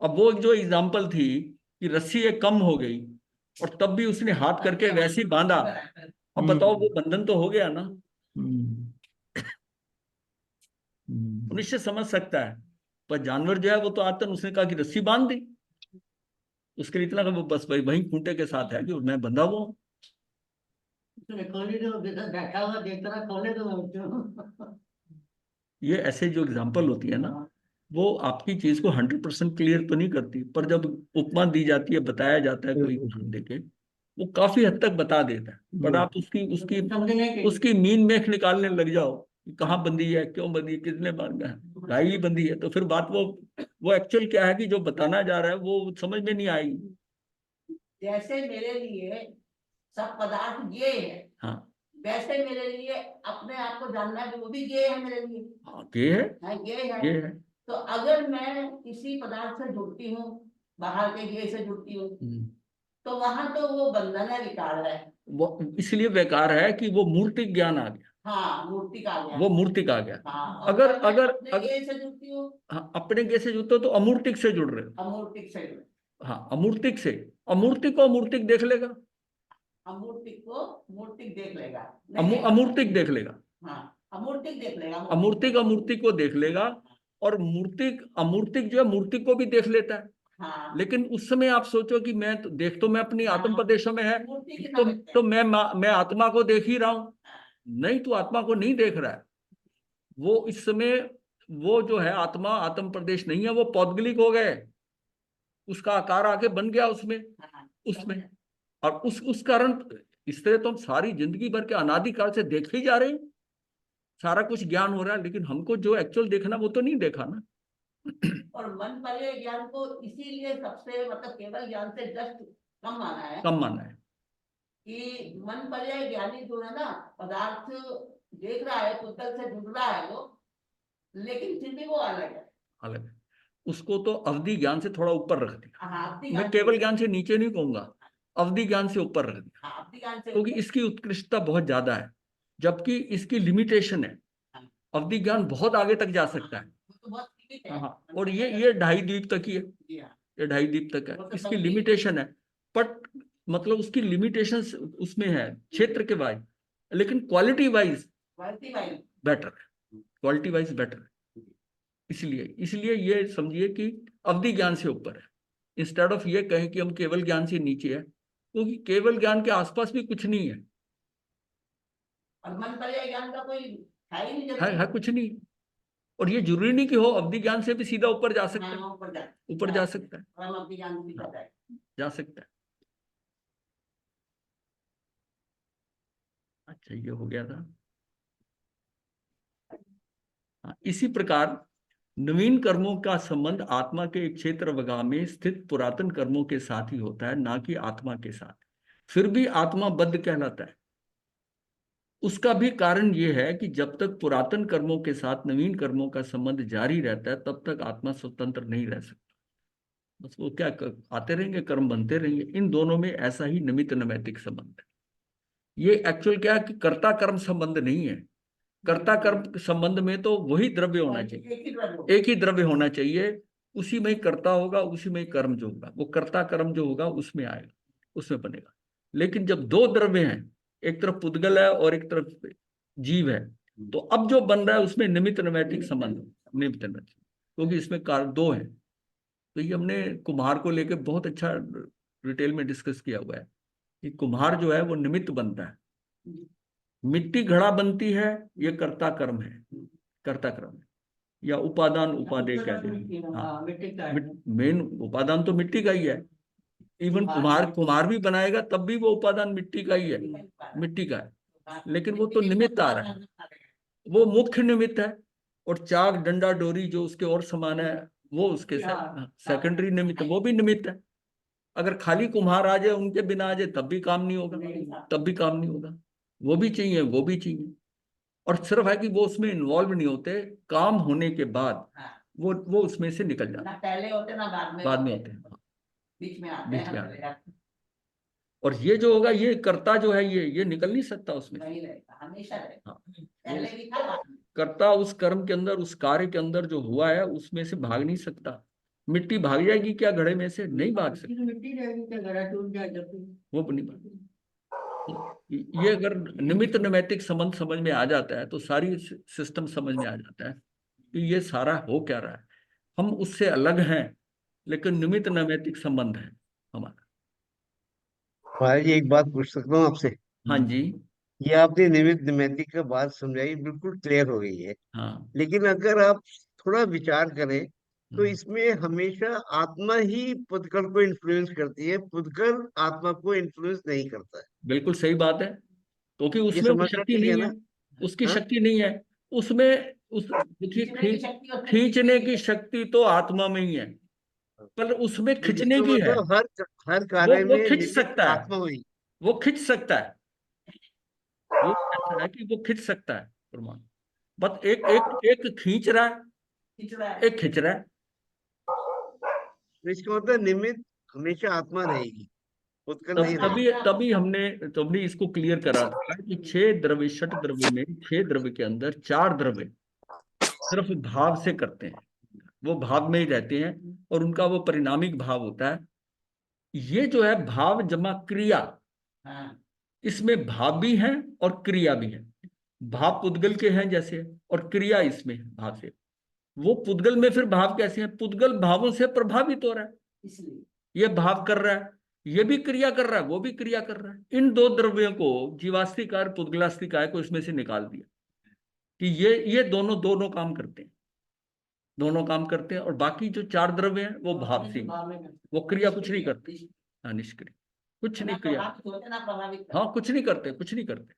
अब वो जो एग्जाम्पल थी कि रस्सी एक कम हो गई और तब भी उसने हाथ करके वैसे ही बांधा, अब बताओ वो बंधन तो हो गया ना। मनुष्य समझ सकता है, पर जानवर जो है वो तो आतन, उसने कहा कि रस्सी बांध दी, उसके लिए इतना वो बस वही खूंटे के साथ है कि मैं बंधा हुआ हूं। बैठा हुआ देखता रहा, खोले तो ये ऐसे जो एग्जाम्पल होती है ना, वो आपकी चीज को 100% क्लियर तो नहीं करती, पर जब उपमा दी जाती है, बताया जाता है कोई देखे, वो काफी हद तक बता देता है। पर आप उसकी मीन मेख निकालने लग जाओ कि कहाँ बंदी है, क्यों बंदी है, किसने बांधा है, गाय ही बंदी है, तो फिर बात वो एक्चुअल क्या है कि जो बताना जा रहा है वो समझ में नहीं आएगी। जैसे मेरे लिए सब पदार्थ ये है, हाँ वैसे मेरे लिए अपने आप को जानना भी वो भी ये है मेरे लिए। हाँ ये है, ये है। तो अगर मैं किसी पदार्थ से जुड़ती हूँ, बाहर के ये से जुड़ती हूँ, तो वहां तो वो बंधन है, विकार है। वो इसलिए बेकार है कि वो मूर्तिक ज्ञान आ गया। हाँ मूर्तिक आ गया, वो मूर्तिक आ गया। हाँ, अगर ये से जुड़ती हूँ, हाँ अपने कैसे जुड़ते हो तो अमूर्तिक से जुड़ रहे हो। अमूर्तिक से जुड़, हाँ अमूर्तिक से, अमूर्तिक को अमूर्तिक देख लेगा, अमूर्तिक को मूर्तिक देख लेगा, अमूर्तिक देख लेगा, हाँ अमूर्तिक देख लेगा, अमूर्तिक अमूर्तिक को देख लेगा, और मूर्तिक अमूर्तिक जो है मूर्तिक को भी देख लेता है। हाँ। लेकिन उस समय आप सोचो कि मैं तो देख, तो मैं अपनी आत्म प्रदेशों में है, तो मैं आत्मा को देख ही रहा हूं। नहीं, तो आत्मा को नहीं देख रहा है। वो इस समय वो जो है आत्मा आत्म प्रदेश नहीं है, वो पौद्गलिक हो गए, उसका आकार आके बन गया उसमें और उस कारण इस तरह तो हम सारी जिंदगी भर के अनादिकाल से देख ही जा रहे हैं। सारा कुछ ज्ञान हो रहा है, लेकिन हमको जो एक्चुअल देखना वो तो नहीं देखा ना। और मन पर्याय ज्ञान को इसीलिए सबसे मतलब केवल ज्ञान से जस्ट कम माना है कम माना है। कि मन पर्याय ज्ञानी जो है ना, पदार्थ देख रहा है, पुस्तक से जुड़ रहा है वो, लेकिन फिर भी वो अलग है। अलग है। उसको तो अवधि ज्ञान से थोड़ा ऊपर रख दिया। हाँ, अवधि मैं ज्ञान केवल से- ज्ञान से नीचे नहीं कहूंगा, अवधि ज्ञान से ऊपर रख दिया, हाँ, अवधि ज्ञान से क्योंकि ऊपर। इसकी उत्कृष्टता बहुत ज्यादा है, जबकि इसकी लिमिटेशन है। अवधि ज्ञान बहुत आगे तक जा सकता है। वो तो बहुत सीमित है। हाँ, और ये 2.5 द्वीप तक ही है, जी हाँ। ये 2.5 द्वीप तक है, वो तो इसकी सब लिमिटेशन है। बट मतलब उसकी लिमिटेशन उसमें है क्षेत्र के वाइज, लेकिन quality wise quality wise better है, क्वालिटी वाइज बेटर है। इसलिए इसलिए ये समझिए कि अवधि ज्ञान से ऊपर है, इंस्टेड ऑफ ये कहें कि हम केवल ज्ञान से नीचे है, क्योंकि केवल ज्ञान के आसपास भी कुछ नहीं है। और मन पर्याय ज्ञान का कोई है ही नहीं है जरूरी। कुछ नहीं। और ये जरूरी नहीं कि हो, अवधि ज्ञान से भी सीधा ऊपर जा सकता है, हाँ, ऊपर जा सकता है, और हम अवधि ज्ञान भी करता है। जा सकता है। अच्छा, ये हो गया था। हाँ, इसी प्रकार नवीन कर्मों का संबंध आत्मा के एक क्षेत्र वगा में स्थित पुरातन कर्मों के साथ ही होता है, ना कि आत्मा के साथ। फिर भी आत्मा बद्ध कहलाता है। उसका भी कारण यह है कि जब तक पुरातन कर्मों के साथ नवीन कर्मों का संबंध जारी रहता है, तब तक आत्मा स्वतंत्र नहीं रह सकता। बस वो क्या आते रहेंगे, कर्म बनते रहेंगे। इन दोनों में ऐसा ही निमित्त नैमित्तिक संबंध है। ये एक्चुअल क्या है कि कर्ता कर्म संबंध नहीं है। कर्ता कर्म संबंध में तो वही द्रव्य होना चाहिए, एक ही द्रव्य होगा। एक ही द्रव्य होना चाहिए, उसी में ही कर्ता होगा, उसी में ही कर्म जो होगा, वो कर्ता कर्म जो होगा उसमें आएगा, उसमें बनेगा। लेकिन जब दो द्रव्य हैं, एक तरफ पुद्गल है और एक तरफ जीव है, तो अब जो बन रहा है उसमें निमित्त नैमित्तिक संबंध, निमित्त नैमित्तिक, क्योंकि इसमें कारण दो है। तो ये हमने कुम्हार को लेकर बहुत अच्छा डिटेल में डिस्कस किया हुआ है कि कुम्हार जो है वो निमित्त बनता है। मिट्टी घड़ा बनती है, ये कर्ता कर्म है, कर्ता कर्म है, या उपादान उपादेय कहते हैं। हाँ, मेन उपादान तो मिट्टी का ही है। इवन कुम्हार भी बनाएगा तब भी वो उपादान मिट्टी का ही है, मिट्टी का है, लेकिन वो तो निमित्त आ रहा है, वो मुख्य निमित्त है। और चाक डंडा डोरी जो उसके और समान है, वो उसके सेकेंडरी निमित्त, वो भी निमित्त है। अगर खाली कुम्हार आ जाए, उनके बिना आ जाए, तब भी काम नहीं होगा, तब भी काम नहीं होगा। वो भी चाहिए, वो भी चाहिए। और सिर्फ है कि वो उसमें इन्वॉल्व नहीं होते, काम होने के बाद वो उसमें से निकल जाते, ना पहले होते ना बाद में होते हैं, बीच में आते बीच हैं में ना, आते पहले हैं। और ये जो होगा, ये कर्ता जो है, ये निकल नहीं सकता उसमें से। नहीं रहेगा, हमेशा रहेगा। हाँ, पहले भी था, बाद में। कर्ता उस कर्म के अंदर, उस कार्य के अंदर जो हुआ है उसमें से भाग नहीं सकता। मिट्टी भाग जाएगी क्या घड़े में से? नहीं भाग सकती, मिट्टी रहेगी क्या, घड़ा टूट जाए जब भी। वो नहीं भाग। ये अगर निमित्त नैमित्तिक संबंध समझ में आ जाता है तो सारी सिस्टम समझ में आ जाता है कि ये सारा हो क्या रहा है। हम उससे अलग हैं, लेकिन निमित्त नैमित्तिक संबंध है हमारा। महाराज जी, एक बात पूछ सकता हूँ आपसे? हाँ जी। ये आपने निमित्त नैमित्तिक का बात समझाई, बिल्कुल क्लियर हो गई है। हाँ। लेकिन अगर आप थोड़ा विचार करें तो हम्म, इसमें हमेशा आत्मा ही पुद्गल को इन्फ्लुएंस करती है, पुद्गल आत्मा को इन्फ्लुएंस नहीं करता है। बिल्कुल सही बात है, क्योंकि ये उसमें वो समझना शक्ति ठीक है नहीं ना? है, उसकी हाँ, शक्ति नहीं है उसमें। उस देखिए, खींचने की शक्ति उसमें खींचने की शक्ति तो आत्मा में ही है, पर उसमें तो खींचने जिसका की है। मतलब हर कार्य वो में खींच निमित्त सकता है, आत्मा हुई। वो खींच सकता है, वो ऐसा है कि वो खींच सकता है परमाणु। बस एक एक एक खींच रहा है, खींच रहा है। एक खींच रहा है। तो इसका मतलब निमित्त हमेशा आत्मा रहेगी, पुद्गल नहीं रहेगी। तभी इसको क्लियर करा था कि 6 द्रव्य, षट द्रव्य में 6 द्रव्य के अंदर 4 द्रव्य सिर्फ भाव से करते हैं, वो भाव में ही रहते हैं, और उनका वो परिणामिक भाव होता है। ये जो है भाव जमा क्रिया, हाँ, इसमें भाव भी है और क्रिया भी है। भाव पुद्गल के हैं जैसे, और क्रिया इसमें है भाव से। वो पुद्गल में फिर भाव कैसे हैं? पुद्गल भावों से प्रभावित हो रहा है, इसलिए ये भाव कर रहा है, ये भी क्रिया कर रहा है, वो भी क्रिया कर रहा है। इन दो द्रव्यों को, जीवास्तिकार पुद्गलास्तिकार को, इसमें से निकाल दिया कि ये दोनों दोनों काम करते हैं, दोनों काम करते हैं। और बाकी जो 4 द्रव्य हैं वो भाव से, वो क्रिया कुछ नहीं करते। हाँ, निष्क्रिय, कुछ नहीं क्रिया। ना प्रभावित होते ना प्रभावित करते। हाँ, कुछ नहीं करते, कुछ नहीं करते।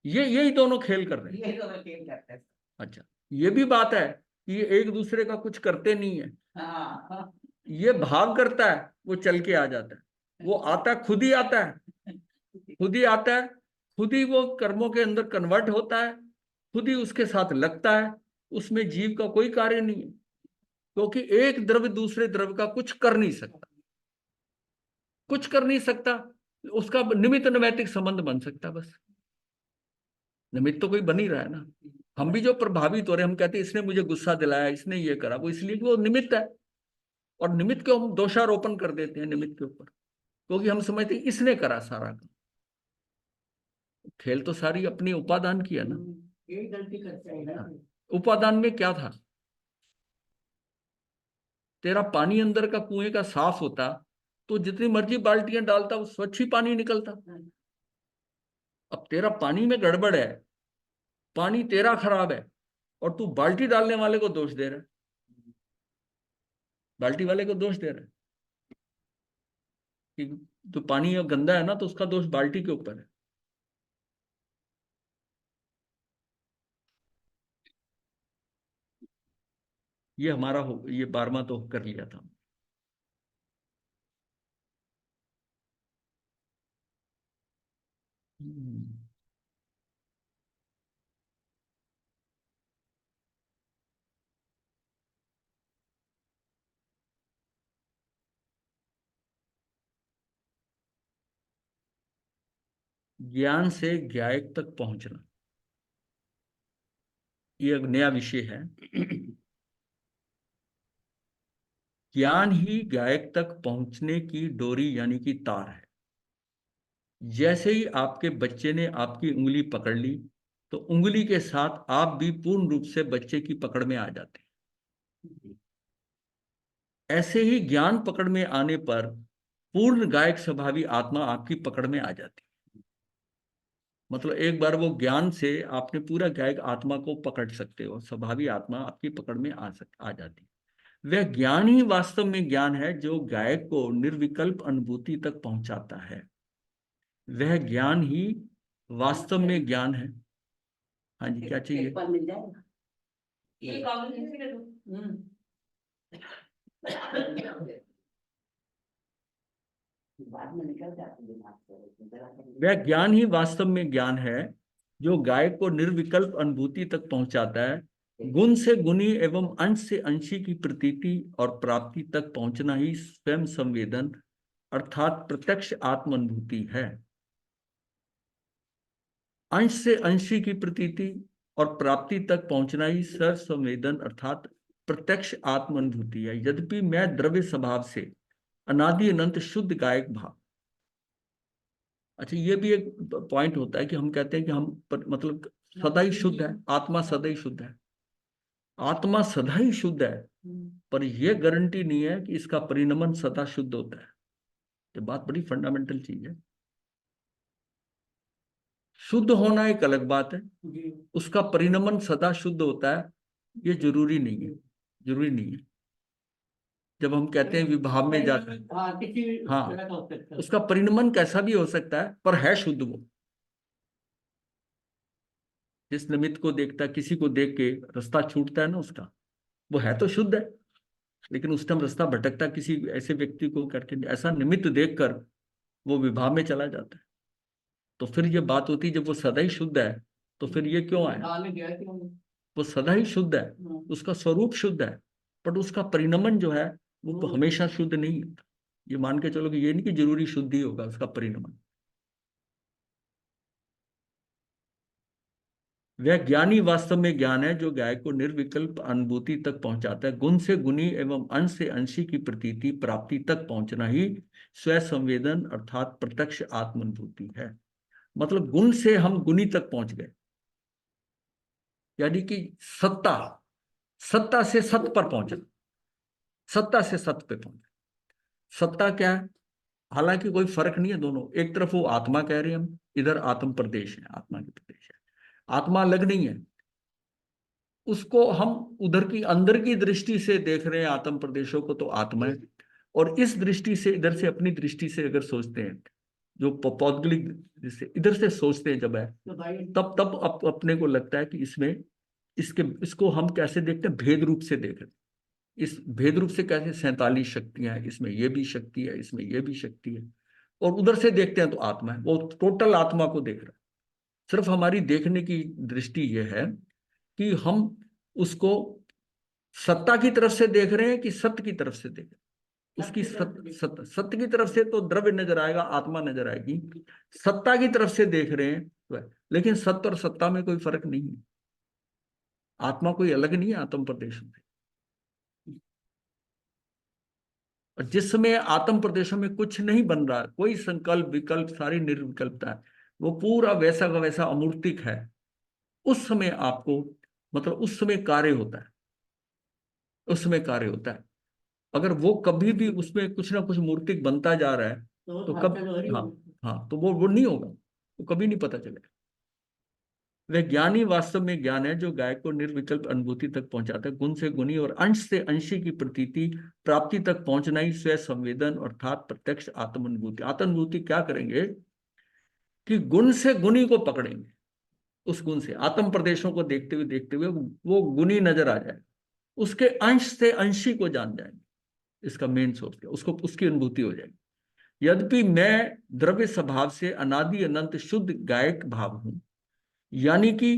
यही दोनों खेल कर रहे हैं। ये तो मैं खेल करते हैं। अच्छा, ये भी बात है कि ये एक दूसरे का कुछ करते नहीं है। हाँ ये भाव करता है, वो चल के आ जाता है, वो आता है, खुद ही आता है, खुद ही आता है, खुद ही वो कर्मों के अंदर कन्वर्ट होता है, खुद ही उसके साथ लगता है। उसमें जीव का कोई कार्य नहीं है, क्योंकि एक द्रव्य दूसरे द्रव्य का कुछ कर नहीं सकता, कुछ कर नहीं सकता। उसका निमित्त नैमित्तिक संबंध बन सकता, बस। निमित्त तो कोई बन ही रहा है ना। हम भी जो प्रभावित हो रहे हैं, हम कहते हैं इसने मुझे गुस्सा दिलाया, इसने ये करा, वो इसलिए कि वो निमित्त है। और निमित्त को हम दोषारोपण कर देते हैं निमित्त के ऊपर, क्योंकि हम समझते हैं इसने करा सारा काम। खेल तो सारी अपनी उपादान की है ना। यही गलती करते हैं ना। उपादान में क्या था? तेरा पानी अंदर का कुएं का साफ होता तो जितनी मर्जी बाल्टियां डालता वो स्वच्छ ही पानी निकलता। अब तेरा पानी में गड़बड़ है, पानी तेरा खराब है, और तू बाल्टी डालने वाले को दोष दे रहा है, बाल्टी वाले को दोष दे रहा है कि तो पानी गंदा है ना, तो उसका दोष बाल्टी के ऊपर है। ये हमारा ये 12वां तो कर लिया था। ज्ञान से ज्ञायक तक पहुंचना, ये एक नया विषय है। ज्ञान ही गायक तक पहुंचने की डोरी यानी कि तार है। जैसे ही आपके बच्चे ने आपकी उंगली पकड़ ली, तो उंगली के साथ आप भी पूर्ण रूप से बच्चे की पकड़ में आ जाते हैं। ऐसे ही ज्ञान पकड़ में आने पर पूर्ण गायक स्वभावी आत्मा आपकी पकड़ में आ जाती है। मतलब एक बार वो ज्ञान से आपने पूरा गायक आत्मा को पकड़ सकते हो, स्वभावी आत्मा आपकी पकड़ में आ जाती है। वह ज्ञान ही वास्तव में ज्ञान है जो गायक को निर्विकल्प अनुभूति तक पहुंचाता है। वह ज्ञान ही वास्तव में ज्ञान है। हाँ जी, क्या चाहिए? पेपर मिल जाएगा। ये कागज किसी के दो। बाद में निकल जाती है। वह ज्ञान ही वास्तव में ज्ञान है जो गायक को निर्विकल्प अनुभूति तक पहुंचाता है। गुण से गुणी एवं अंश से अंशी की प्रतीति और प्राप्ति तक पहुंचना ही स्वयं संवेदन अर्थात प्रत्यक्ष आत्म अनुभूति है। अंश से अंशी की प्रतीति और प्राप्ति तक पहुंचना ही सर्व संवेदन अर्थात प्रत्यक्ष आत्म अनुभूति है। यद्यपि मैं द्रव्य स्वभाव से अनादि अनंत शुद्ध गायक भाव। अच्छा, ये भी एक पॉइंट होता है कि हम कहते हैं कि हम मतलब सदा ही शुद्ध है, आत्मा सदा ही शुद्ध है, आत्मा सदा ही शुद्ध है, पर यह गारंटी नहीं है कि इसका परिणमन सदा शुद्ध होता है। ये बात बड़ी फंडामेंटल चीज है। शुद्ध होना एक अलग बात है, उसका परिणमन सदा शुद्ध होता है ये जरूरी नहीं है, जरूरी नहीं है। जब हम कहते हैं विभाव में जाकर, हाँ, उसका परिणमन कैसा भी हो सकता है, पर है शुद्ध वो। जिस निमित्त को देखता, किसी को देख के रास्ता छूटता है ना उसका, वो है तो शुद्ध है, लेकिन उस टाइम रास्ता भटकता किसी ऐसे व्यक्ति को करके, ऐसा निमित्त देखकर वो विभाव में चला जाता है। तो फिर ये बात होती है, जब वो सदा ही शुद्ध है तो फिर ये क्यों आया? वो सदा ही शुद्ध है, उसका स्वरूप शुद्ध है, बट उसका परिणमन जो है वो तो हमेशा शुद्ध नहीं होता। ये मान के चलो कि ये नहीं कि जरूरी शुद्ध ही होगा उसका परिणमन। वह ज्ञानी वास्तव में ज्ञान है जो गायक को निर्विकल्प अनुभूति तक पहुंचाता है। गुण से गुणी एवं अंश से अंशी की प्रतीति प्राप्ति तक पहुंचना ही स्व संवेदन अर्थात प्रत्यक्ष आत्मानुभूति है। मतलब गुण से हम गुणी तक पहुंच गए, यानी कि सत्ता, सत्ता से सत पर पहुंचना, सत्ता से सत पे पहुंचना। सत्ता क्या है? हालांकि कोई फर्क नहीं है दोनों, एक तरफ वो आत्मा कह रहे हैं हम, इधर आत्म प्रदेश है, आत्मा के प्रदेश है। आत्मा अलग नहीं है, उसको हम उधर की अंदर की दृष्टि से देख रहे हैं आत्म प्रदेशों को, तो आत्मा है। और इस दृष्टि से, इधर से अपनी दृष्टि से अगर सोचते हैं जो पौद्गलिक जैसे इधर से सोचते हैं जब है, तो भाई तब अपने को लगता है कि इसमें इसको हम कैसे देखते हैं, भेद रूप से देख रहे हैं। इस भेद रूप से कैसे 47 शक्तियां हैं, इसमें ये भी शक्ति है, इसमें ये भी शक्ति है। और उधर से देखते हैं तो आत्मा है, वो टोटल आत्मा को देख रहा है। सिर्फ हमारी देखने की दृष्टि ये है कि हम उसको सत्ता की तरफ से देख रहे हैं कि सत्य की तरफ से देख रहे हैं। उसकी सत्य की तरफ से तो द्रव्य नजर आएगा, आत्मा नजर आएगी। सत्ता की तरफ से देख रहे हैं लेकिन सत्य और सत्ता में कोई फर्क नहीं है। आत्मा कोई अलग नहीं है आत्म प्रदेशों से। और जिस समय आत्म प्रदेशों में कुछ नहीं बन रहा, कोई संकल्प विकल्प सारी निर्विकल्पता है, वो पूरा वैसा का वैसा अमूर्तिक है, उस समय आपको मतलब उस समय कार्य होता है, उस समय कार्य होता है। अगर वो कभी भी उसमें कुछ ना कुछ मूर्तिक बनता जा रहा है तो कब, हाँ हाँ, तो वो नहीं होगा, वो कभी नहीं पता चलेगा। वह ज्ञानी वास्तव में ज्ञान है जो गायक को निर्विकल्प अनुभूति तक पहुंचाता है। गुण से गुणी और अंश से अंशी की प्रतीति प्राप्ति तक पहुंचना ही स्वयं संवेदन अर्थात प्रत्यक्ष आत्म अनुभूति। आत्म अनुभूति क्या करेंगे कि गुण से गुणी को पकड़ेंगे, उस गुण से आत्म प्रदेशों को देखते हुए वो गुणी नजर आ जाए, उसके अंश से अंशी को जान जाएंगे। इसका मेन सोर्स क्या, उसको उसकी अनुभूति हो जाएगी। यद्यपि मैं द्रव्य स्वभाव से अनादि अनंत शुद्ध गायक भाव हूं, यानी कि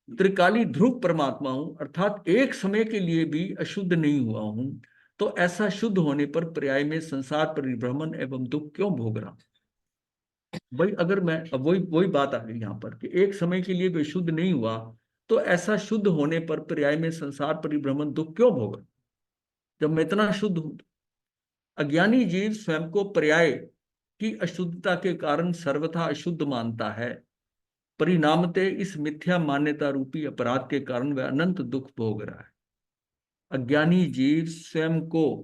त्रिकाली ध्रुव परमात्मा हूं, अर्थात एक समय के लिए भी अशुद्ध नहीं हुआ हूं, तो ऐसा शुद्ध होने पर पर्याय में संसार परिभ्रमण एवं दुख क्यों भोग रहा? भाई अगर मैं वही बात आ गई यहाँ पर कि एक समय के लिए भी शुद्ध नहीं हुआ, तो ऐसा शुद्ध होने पर पर्याय में संसार परिभ्रमण दुख क्यों भोग रहा जब मैं इतना शुद्ध हूं? अज्ञानी जीव स्वयं को पर्याय की अशुद्धता के कारण सर्वथा अशुद्ध मानता है। परिणामते इस मिथ्या मान्यता रूपी अपराध के कारण वह अनंत दुख भोग रहा है। अज्ञानी जीव स्वयं को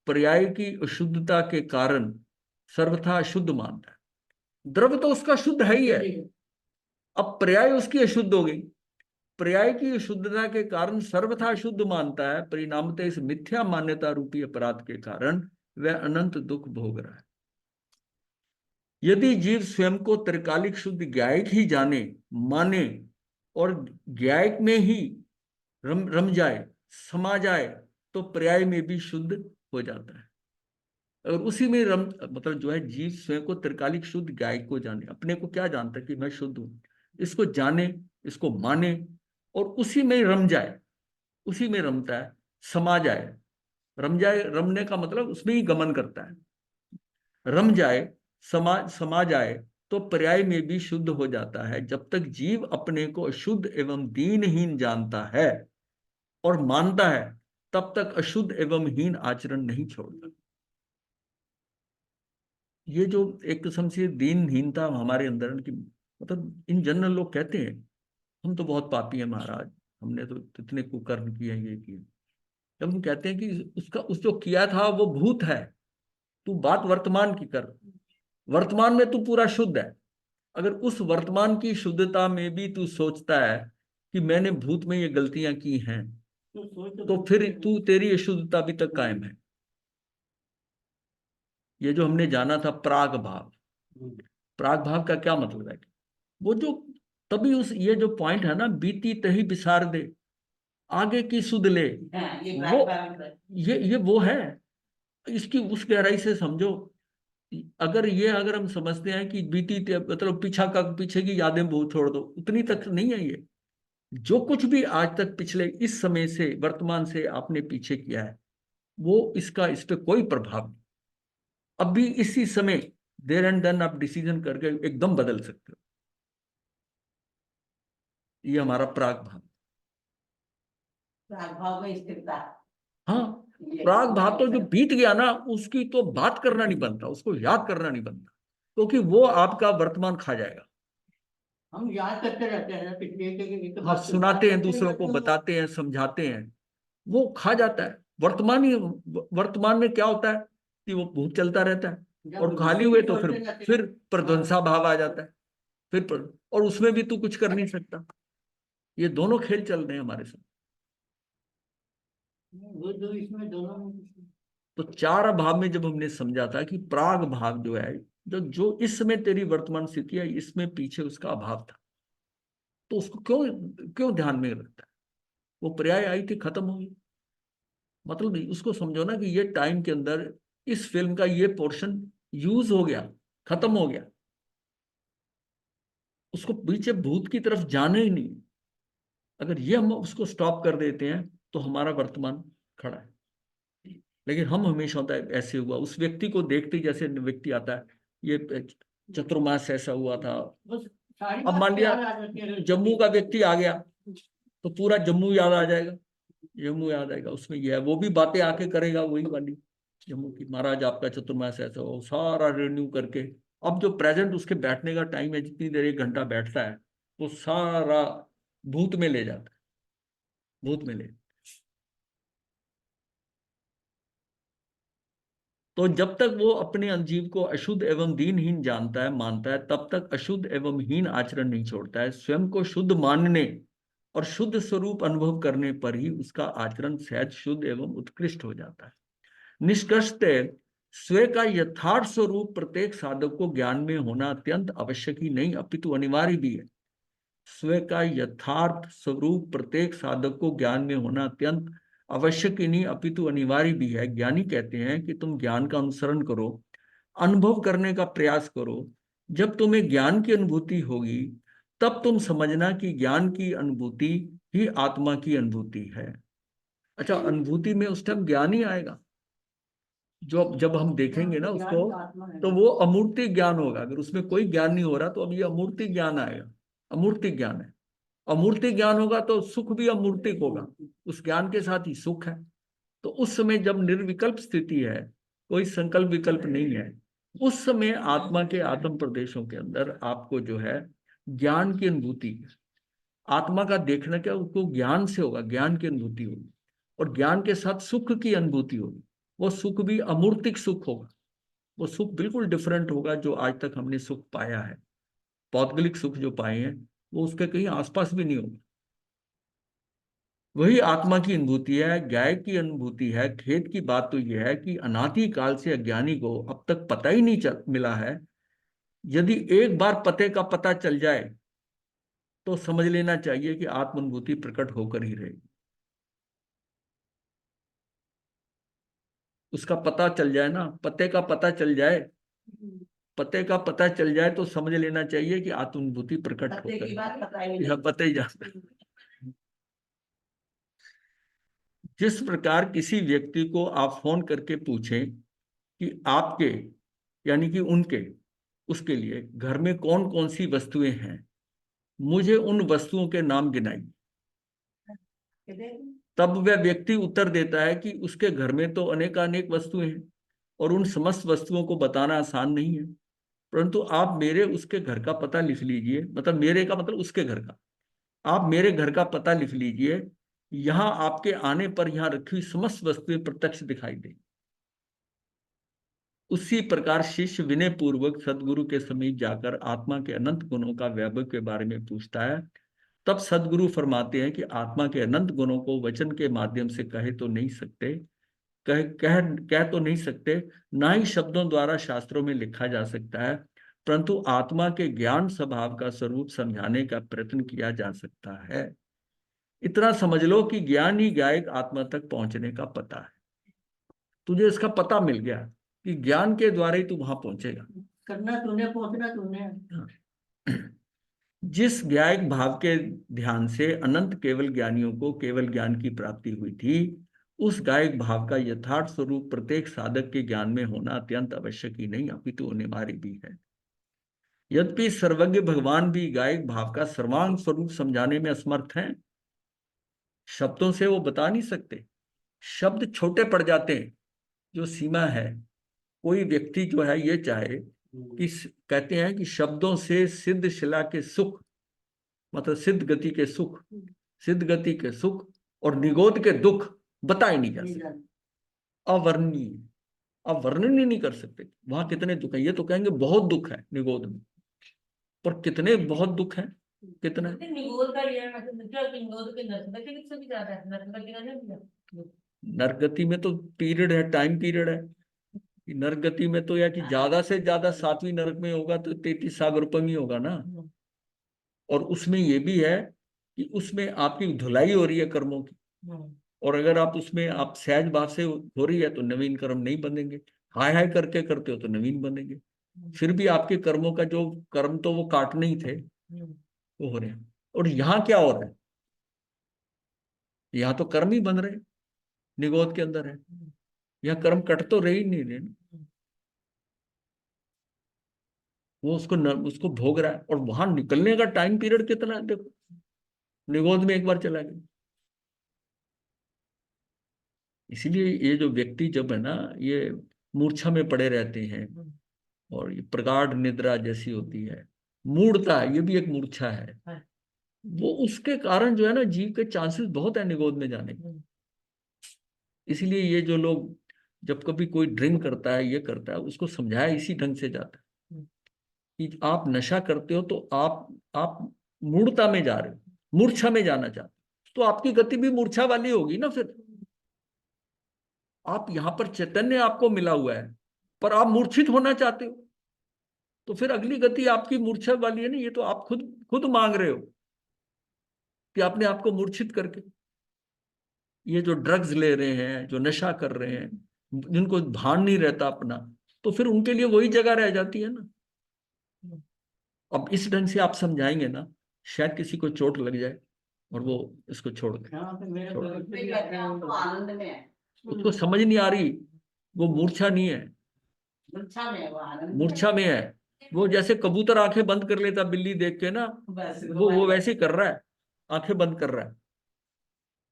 पर्याय की अशुद्धता के कारण सर्वथा अशुद्ध मानता है। द्रव्य तो उसका शुद्ध है ही है, अब पर्याय उसकी अशुद्ध हो गई, पर्याय की अशुद्धता के कारण सर्वथा अशुद्ध मानता है। परिणामतः इस मिथ्या मान्यता रूपी अपराध के कारण वह अनंत दुख भोग रहा है। यदि जीव स्वयं को त्रिकालिक शुद्ध ज्ञायक ही जाने माने और ज्ञायक में ही रम जाए समा जाए, तो पर्याय में भी शुद्ध हो जाता है। अगर उसी में मतलब जो है जीव स्वयं को त्रिकालिक शुद्ध ज्ञायक को जाने, अपने को क्या जानता है कि मैं शुद्ध हूं, इसको जाने, इसको माने और उसी में रम जाए, उसी में रमता है, समा जाए। रम जाए, रमने का मतलब उसमें ही गमन करता है। रम जाए, समा जाए तो पर्याय में भी शुद्ध हो जाता है। जब तक जीव अपने को अशुद्ध एवं दीनहीन जानता है और मानता है, तब तक अशुद्ध एवं हीन आचरण नहीं छोड़ता। ये जो एक किस्म से दीनहीनता हमारे अंदर की, मतलब इन जनरल लोग कहते हैं हम तो बहुत पापी हैं महाराज, हमने तो इतने कुकर्म किए, ये किए। जब हम कहते हैं कि उसका उस जो किया था वो भूत है, तू बात वर्तमान की कर, वर्तमान में तू पूरा शुद्ध है। अगर उस वर्तमान की शुद्धता में भी तू सोचता है कि मैंने भूत में ये गलतियां की हैं, तो फिर तू तेरी अशुद्धता अभी तक कायम है। ये जो हमने जाना था प्राग भाव, प्राग भाव का क्या मतलब है? वो जो तभी उस ये जो पॉइंट है ना, बीती तही बिसार दे आगे की सुध ले, वो ये वो है। इसकी उस गहराई से समझो। अगर हम समझते हैं कि बीती मतलब पीछे की यादें बहुत छोड़ दो, उतनी तक नहीं है ये। जो कुछ भी आज तक पिछले इस समय से वर्तमान से आपने पीछे किया है, वो इसका इस पे कोई प्रभाव नहीं। अभी इसी समय देर एंड देन आप डिसीजन करके एकदम बदल सकते हो। ये हमारा प्राग भाव। प्राग भाव में स्थिरता। हाँ, प्राग भाव तो जो बीत गया ना, उसकी तो बात करना नहीं बनता, उसको याद करना नहीं बनता, क्योंकि वो आपका वर्तमान खा जाएगा। हम याद करते रहते हैं पिछले आप सुनाते हैं दूसरों को, बताते हैं, समझाते हैं, वो खा जाता है। वर्तमान में क्या होता है कि वो भूत चलता रहता है, और खाली हुए तो फिर प्रध्वंसा भाव आ जाता है, और उसमें भी तू कुछ कर नहीं सकता। ये दोनों खेल चल रहे हैं हमारे साथ। वो इसमें दोनों तो चार भाव में जब हमने समझा था कि प्राग भाव जो है जो जो इस समय तेरी वर्तमान स्थिति है, इसमें पीछे उसका अभाव था, तो उसको क्यों क्यों ध्यान में रखता है? वो पर्याय आई थी, खत्म हो गई, मतलब नहीं। उसको समझो ना कि ये टाइम के अंदर इस फिल्म का ये पोर्शन यूज हो गया, खत्म हो गया, उसको पीछे भूत की तरफ जाने ही नहीं। अगर ये हम उसको स्टॉप कर देते हैं तो हमारा वर्तमान खड़ा है। लेकिन हम हमेशा होता है ऐसे हुआ, उस व्यक्ति को देखते ही जैसे व्यक्ति आता है, ये चतुर्मास ऐसा हुआ था, बस सारी अब बात मान लिया याद आ जाती है। जम्मू का व्यक्ति आ गया तो पूरा जम्मू याद आ जाएगा, जम्मू याद आएगा, उसमें यह है, वो भी बातें आके करेगा वही वाली जम्मू की, महाराज आपका चतुर्मास ऐसा हो, सारा रिन्यू करके। अब जो प्रेजेंट उसके बैठने का टाइम है, जितनी देर 1 घंटा बैठता है, वो सारा भूत में ले जाता है, भूत में ले। तो जब तक वो अपने अंजीव को अशुद्ध एवं दीनहीन जानता है, मानता है, तब तक अशुद्ध एवं हीन आचरण नहीं छोड़ता है। स्वयं को शुद्ध मानने और शुद्ध स्वरूप अनुभव करने पर ही उसका आचरण सहज शुद्ध एवं उत्कृष्ट हो जाता है। निष्कर्षतः स्व का यथार्थ स्वरूप प्रत्येक साधक को ज्ञान में होना अत्यंत आवश्यक ही नहीं अपितु अनिवार्य भी है। स्व का यथार्थ स्वरूप प्रत्येक साधक को ज्ञान में होना अत्यंत आवश्यक ही नहीं अपितु अनिवार्य भी है। ज्ञानी कहते हैं कि तुम ज्ञान का अनुसरण करो, अनुभव करने का प्रयास करो। जब तुम्हें ज्ञान की अनुभूति होगी तब तुम समझना कि ज्ञान की अनुभूति ही आत्मा की अनुभूति है। अच्छा, अनुभूति में उस टाइम ज्ञान ही आएगा, जो जब हम देखेंगे ना ज्ञान उसको, का आत्मा है। तो वो अमूर्ति ज्ञान होगा। अगर उसमें कोई ज्ञान नहीं हो रहा तो अब ये अमूर्ति ज्ञान आएगा, अमूर्ति ज्ञान है। अमूर्ति ज्ञान होगा तो सुख भी अमूर्तिक होगा, उस ज्ञान के साथ ही सुख है। तो उस समय जब निर्विकल्प स्थिति है, कोई संकल्प विकल्प नहीं है, उस समय आत्मा के आत्म प्रदेशों के अंदर आपको जो है ज्ञान की अनुभूति, आत्मा का देखना क्या, उसको ज्ञान से होगा, ज्ञान की अनुभूति होगी, और ज्ञान के साथ सुख की अनुभूति होगी। वो सुख भी अमूर्तिक सुख होगा, वो सुख बिल्कुल डिफरेंट होगा जो आज तक हमने सुख पाया है। पौद्गलिक सुख जो पाए हैं वो उसके कहीं आसपास भी नहीं होगा। वही आत्मा की अनुभूति है, ज्ञाय की अनुभूति है। खेद की बात तो यह है कि अनादि काल से अज्ञानी को अब तक पता ही नहीं मिला है। यदि एक बार पते का पता चल जाए तो समझ लेना चाहिए कि आत्म अनुभूति प्रकट होकर ही रहेगी। उसका पता चल जाए ना, पते का पता चल जाए, पते का पता चल जाए तो समझ लेना चाहिए कि आत्म अनुभूति प्रकट पते होकर की बात पता ही यह नहीं। पता ही जाता है। जिस प्रकार किसी व्यक्ति को आप फोन करके पूछें कि आपके यानी कि उनके उसके लिए घर में कौन कौन सी वस्तुएं हैं, मुझे उन वस्तुओं के नाम गिनाइए, तब वह व्यक्ति उत्तर देता है कि उसके घर में तो अनेकानेक वस्तुएं हैं और उन समस्त वस्तुओं को बताना आसान नहीं है, परंतु आप मेरे उसके घर का पता लिख लीजिए, मतलब मेरे का मतलब उसके घर का, आप मेरे घर का पता लिख लीजिए, यहां आपके आने पर यहां रखी हुई समस्त वस्तुएं प्रत्यक्ष दिखाई देंगी। उसी प्रकार शिष्य विनय पूर्वक सदगुरु के समीप जाकर आत्मा के अनंत गुणों का वैभव के बारे में पूछता है। तब सदगुरु फरमाते हैं कि आत्मा के अनंत गुणों को वचन के माध्यम से कह तो नहीं सकते, ना ही शब्दों द्वारा शास्त्रों में लिखा जा सकता है, परंतु आत्मा के ज्ञान स्वभाव का स्वरूप समझाने का प्रयत्न किया जा सकता है। इतना समझ लो कि ज्ञान ही गायक आत्मा तक पहुंचने का पता है। तुझे इसका पता मिल गया कि ज्ञान के द्वारा ही तू वहां पहुंचेगा। करना तूने, पहुंचना तूने। जिस ज्ञायक भाव के ध्यान से अनंत केवल ज्ञानियों को केवल ज्ञान की प्राप्ति हुई थी, उस गायक भाव का यथार्थ स्वरूप प्रत्येक साधक के ज्ञान में होना अत्यंत आवश्यक ही नहीं अपितु अनिवार्य भी है। यद्यपि सर्वज्ञ भगवान भी गायक भाव का सर्वांग स्वरूप समझाने में असमर्थ हैं, शब्दों से वो बता नहीं सकते, शब्द छोटे पड़ जाते हैं। जो सीमा है, कोई व्यक्ति जो है ये चाहे कि कहते हैं कि शब्दों से सिद्ध शिला के सुख, मतलब सिद्ध गति के सुख, सिद्ध गति के सुख और निगोद के दुख बताए नहीं जा सकते, अवर्णनीय, अवर्णन ही नहीं कर सकते। वहां कितने दुख है, ये तो कहेंगे बहुत दुख है निगोद में, पर कितने बहुत दुख है, कितना है? निगोद का ये है, मतलब निगोद के नर्सगति किससे भी ज्यादा है, नर्सगति का नहीं है। नरगति में तो पीरियड है, टाइम पीरियड है, कि नरक गति में तो या कि ज्यादा से ज्यादा 7वीं नरक में होगा तो 33 सागरपम ही होगा ना। और उसमें ये भी है कि उसमें आपकी धुलाई हो रही है कर्मों की, और अगर आप उसमें आप सहज भाव से हो रही है तो नवीन कर्म नहीं बनेंगे, हाय हाय करके करते हो तो नवीन बनेंगे। फिर भी आपके कर्मों का जो कर्म तो वो काटने ही थे वो हो रहे हैं। और यहाँ क्या हो रहा है, यहाँ तो कर्म ही बन रहे हैं, निगोद के अंदर है, यहाँ कर्म कट तो रही नहीं रहे ना। वो उसको भोग रहा है, और वहां निकलने का टाइम पीरियड कितना है देखो, निगोद में एक बार चला गया। इसीलिए ये जो व्यक्ति जब है ना ये मूर्छा में पड़े रहते हैं, और ये प्रगाढ़ निद्रा जैसी होती है, मूढ़ता, ये भी एक मूर्छा है, वो उसके कारण जो है ना जीव के चांसेस बहुत है निगोद में जाने के। इसीलिए ये जो लोग जब कभी कोई ड्रिंक करता है ये करता है, उसको समझाया इसी ढंग से जाता है कि आप नशा करते हो तो आप मूढ़ता में जा रहे हो, मूर्छा में जाना चाहते हो, तो आपकी गति भी मूर्छा वाली होगी ना। फिर आप यहां पर चैतन्य आपको मिला हुआ है, पर आप मूर्छित होना चाहते हो, तो फिर अगली गति आपकी मूर्छा वाली है ना। ये तो आप खुद खुद मांग रहे हो कि अपने आप को मूर्छित करके। ये जो ड्रग्स ले रहे हैं, जो नशा कर रहे हैं, जिनको भान नहीं रहता अपना, तो फिर उनके लिए वही जगह रह जाती है ना। अब इस ढंग से आप समझाएंगे ना, शायद किसी को चोट लग जाए और वो इसको छोड़ दे। हाँ तो मेरे छोड़। बगल से भी कहते हैं हम तो आनंद में है, उसको समझ नहीं आ रही, वो मूर्छा नहीं है, मूर्छा में है, वो आनंद में मूर्छा में है। वो जैसे कबूतर आंखें बंद कर लेता बिल्ली देख के ना, बस वो वैसे ही कर रहा है, आंखें बंद कर रहा है।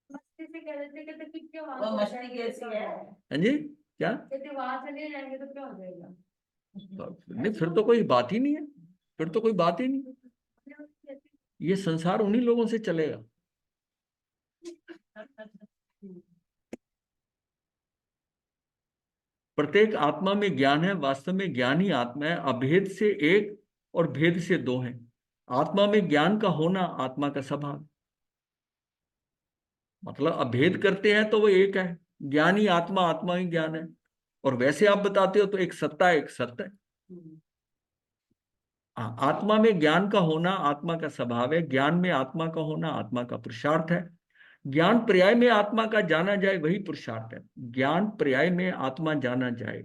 मस्ती से कह रहे थे कहते फिर क्यों वो वहां मस्ती कैसी है। हाँ जी, क्या? कहते वहां चले जाएंगे तो क्या हो जाएगा। नहीं, फिर तो कोई बात ही नहीं है, फिर तो कोई बात ही नहीं। ये संसार उन्हीं लोगों से चलेगा। प्रत्येक आत्मा में ज्ञान है, वास्तव में ज्ञान ही आत्मा है, अभेद से एक और भेद से दो है। आत्मा में ज्ञान का होना आत्मा का स्वभाव, मतलब अभेद करते हैं तो वो एक है, ज्ञान ही आत्मा, आत्मा ही ज्ञान है। और वैसे आप बताते हो तो एक सत्ता है, एक सत्य है। आत्मा में ज्ञान का होना आत्मा का स्वभाव है, ज्ञान में आत्मा का होना आत्मा का पुरुषार्थ है। ज्ञान पर्याय में आत्मा का जाना जाए वही पुरुषार्थ है। ज्ञान पर्याय में आत्मा जाना जाए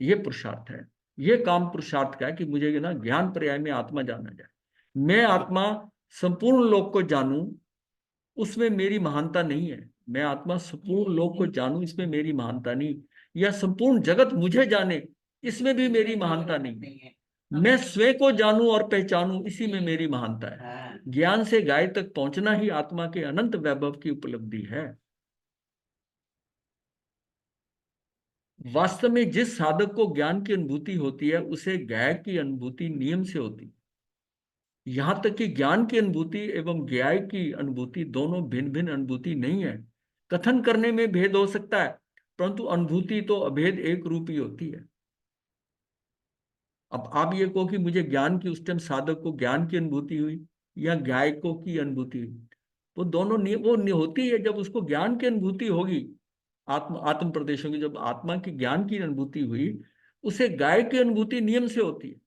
ये पुरुषार्थ है। ये काम पुरुषार्थ का है कि मुझे ना ज्ञान पर्याय में आत्मा जाना जाए, मैं आत्मा संपूर्ण लोक को जानूं, उसमें मेरी महानता नहीं है। मैं आत्मा संपूर्ण लोक को जानूं, इसमें मेरी महानता नहीं, या संपूर्ण जगत मुझे जाने, इसमें भी मेरी महानता नहीं है। मैं स्वयं को जानूं और पहचानूं, इसी में मेरी महानता है। ज्ञान से गाय तक पहुंचना ही आत्मा के अनंत वैभव की उपलब्धि है। वास्तव में जिस साधक को ज्ञान की अनुभूति होती है उसे गाय की अनुभूति नियम से होती है। यहां तक कि ज्ञान की अनुभूति एवं ज्ञाय की अनुभूति दोनों भिन्न भिन्न अनुभूति नहीं है। कथन करने में भेद हो सकता है, परंतु अनुभूति तो अभेद एक रूप ही होती है। अब आप ये कहो कि मुझे ज्ञान की, उस टाइम साधक को ज्ञान की अनुभूति हुई या गायकों की अनुभूति हुई, वो दोनों वो होती है जब उसको ज्ञान की अनुभूति होगी। आत्म प्रदेशों की जब आत्मा की ज्ञान की अनुभूति हुई, उसे गाय की अनुभूति नियम से होती है।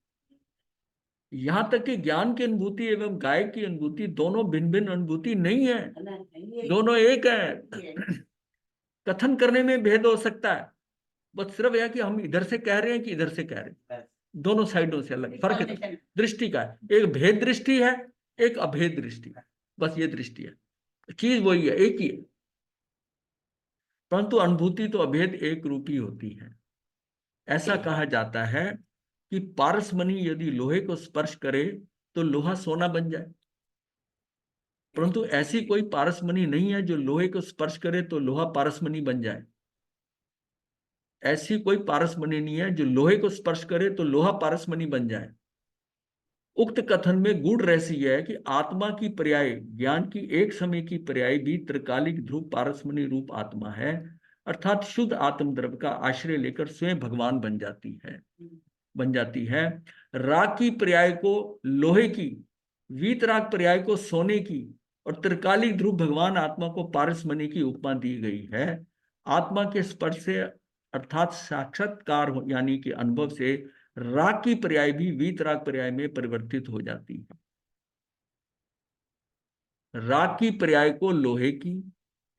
यहां तक कि ज्ञान की अनुभूति एवं गाय की अनुभूति दोनों भिन्न भिन्न अनुभूति नहीं है, दोनों एक है। कथन करने में भेद हो सकता है, बस सिर्फ यह कि हम इधर से कह रहे हैं कि इधर से कह रहे हैं, दोनों साइडों से अलग फर्क है, दृष्टि का है। एक भेद दृष्टि है, एक अभेद दृष्टि है, बस ये दृष्टि है, चीज वही है, एक ही है, परंतु अनुभूति तो अभेद एक रूपी होती है। ऐसा कहा जाता है कि पारसमणि यदि लोहे को स्पर्श करे तो लोहा सोना बन जाए, परंतु ऐसी कोई पारसमणि नहीं है जो लोहे को स्पर्श करे तो लोहा पारसमणि बन जाए। ऐसी कोई पारसमणि नहीं है जो लोहे को स्पर्श करे तो लोहा पारसमणि बन जाए। उक्त कथन में गूढ़ रहस्य यह है कि आत्मा की पर्याय, ज्ञान की एक समय की पर्याय भी त्रिकालिक ध्रुव पारसमणि रूप आत्मा है, अर्थात शुद्ध आत्म द्रव्य का आश्रय लेकर स्वयं भगवान बन जाती है। राग की पर्याय को लोहे की, वीतराग पर्याय को सोने की, और त्रिकालिक ध्रुव भगवान आत्मा को पारसमणि की उपमा दी गई है। आत्मा के स्पर्श से अर्थात साक्षात्कार यानी कि अनुभव से राग की पर्याय भी वीतराग पर्याय में परिवर्तित हो जाती है। राग की पर्याय को लोहे की,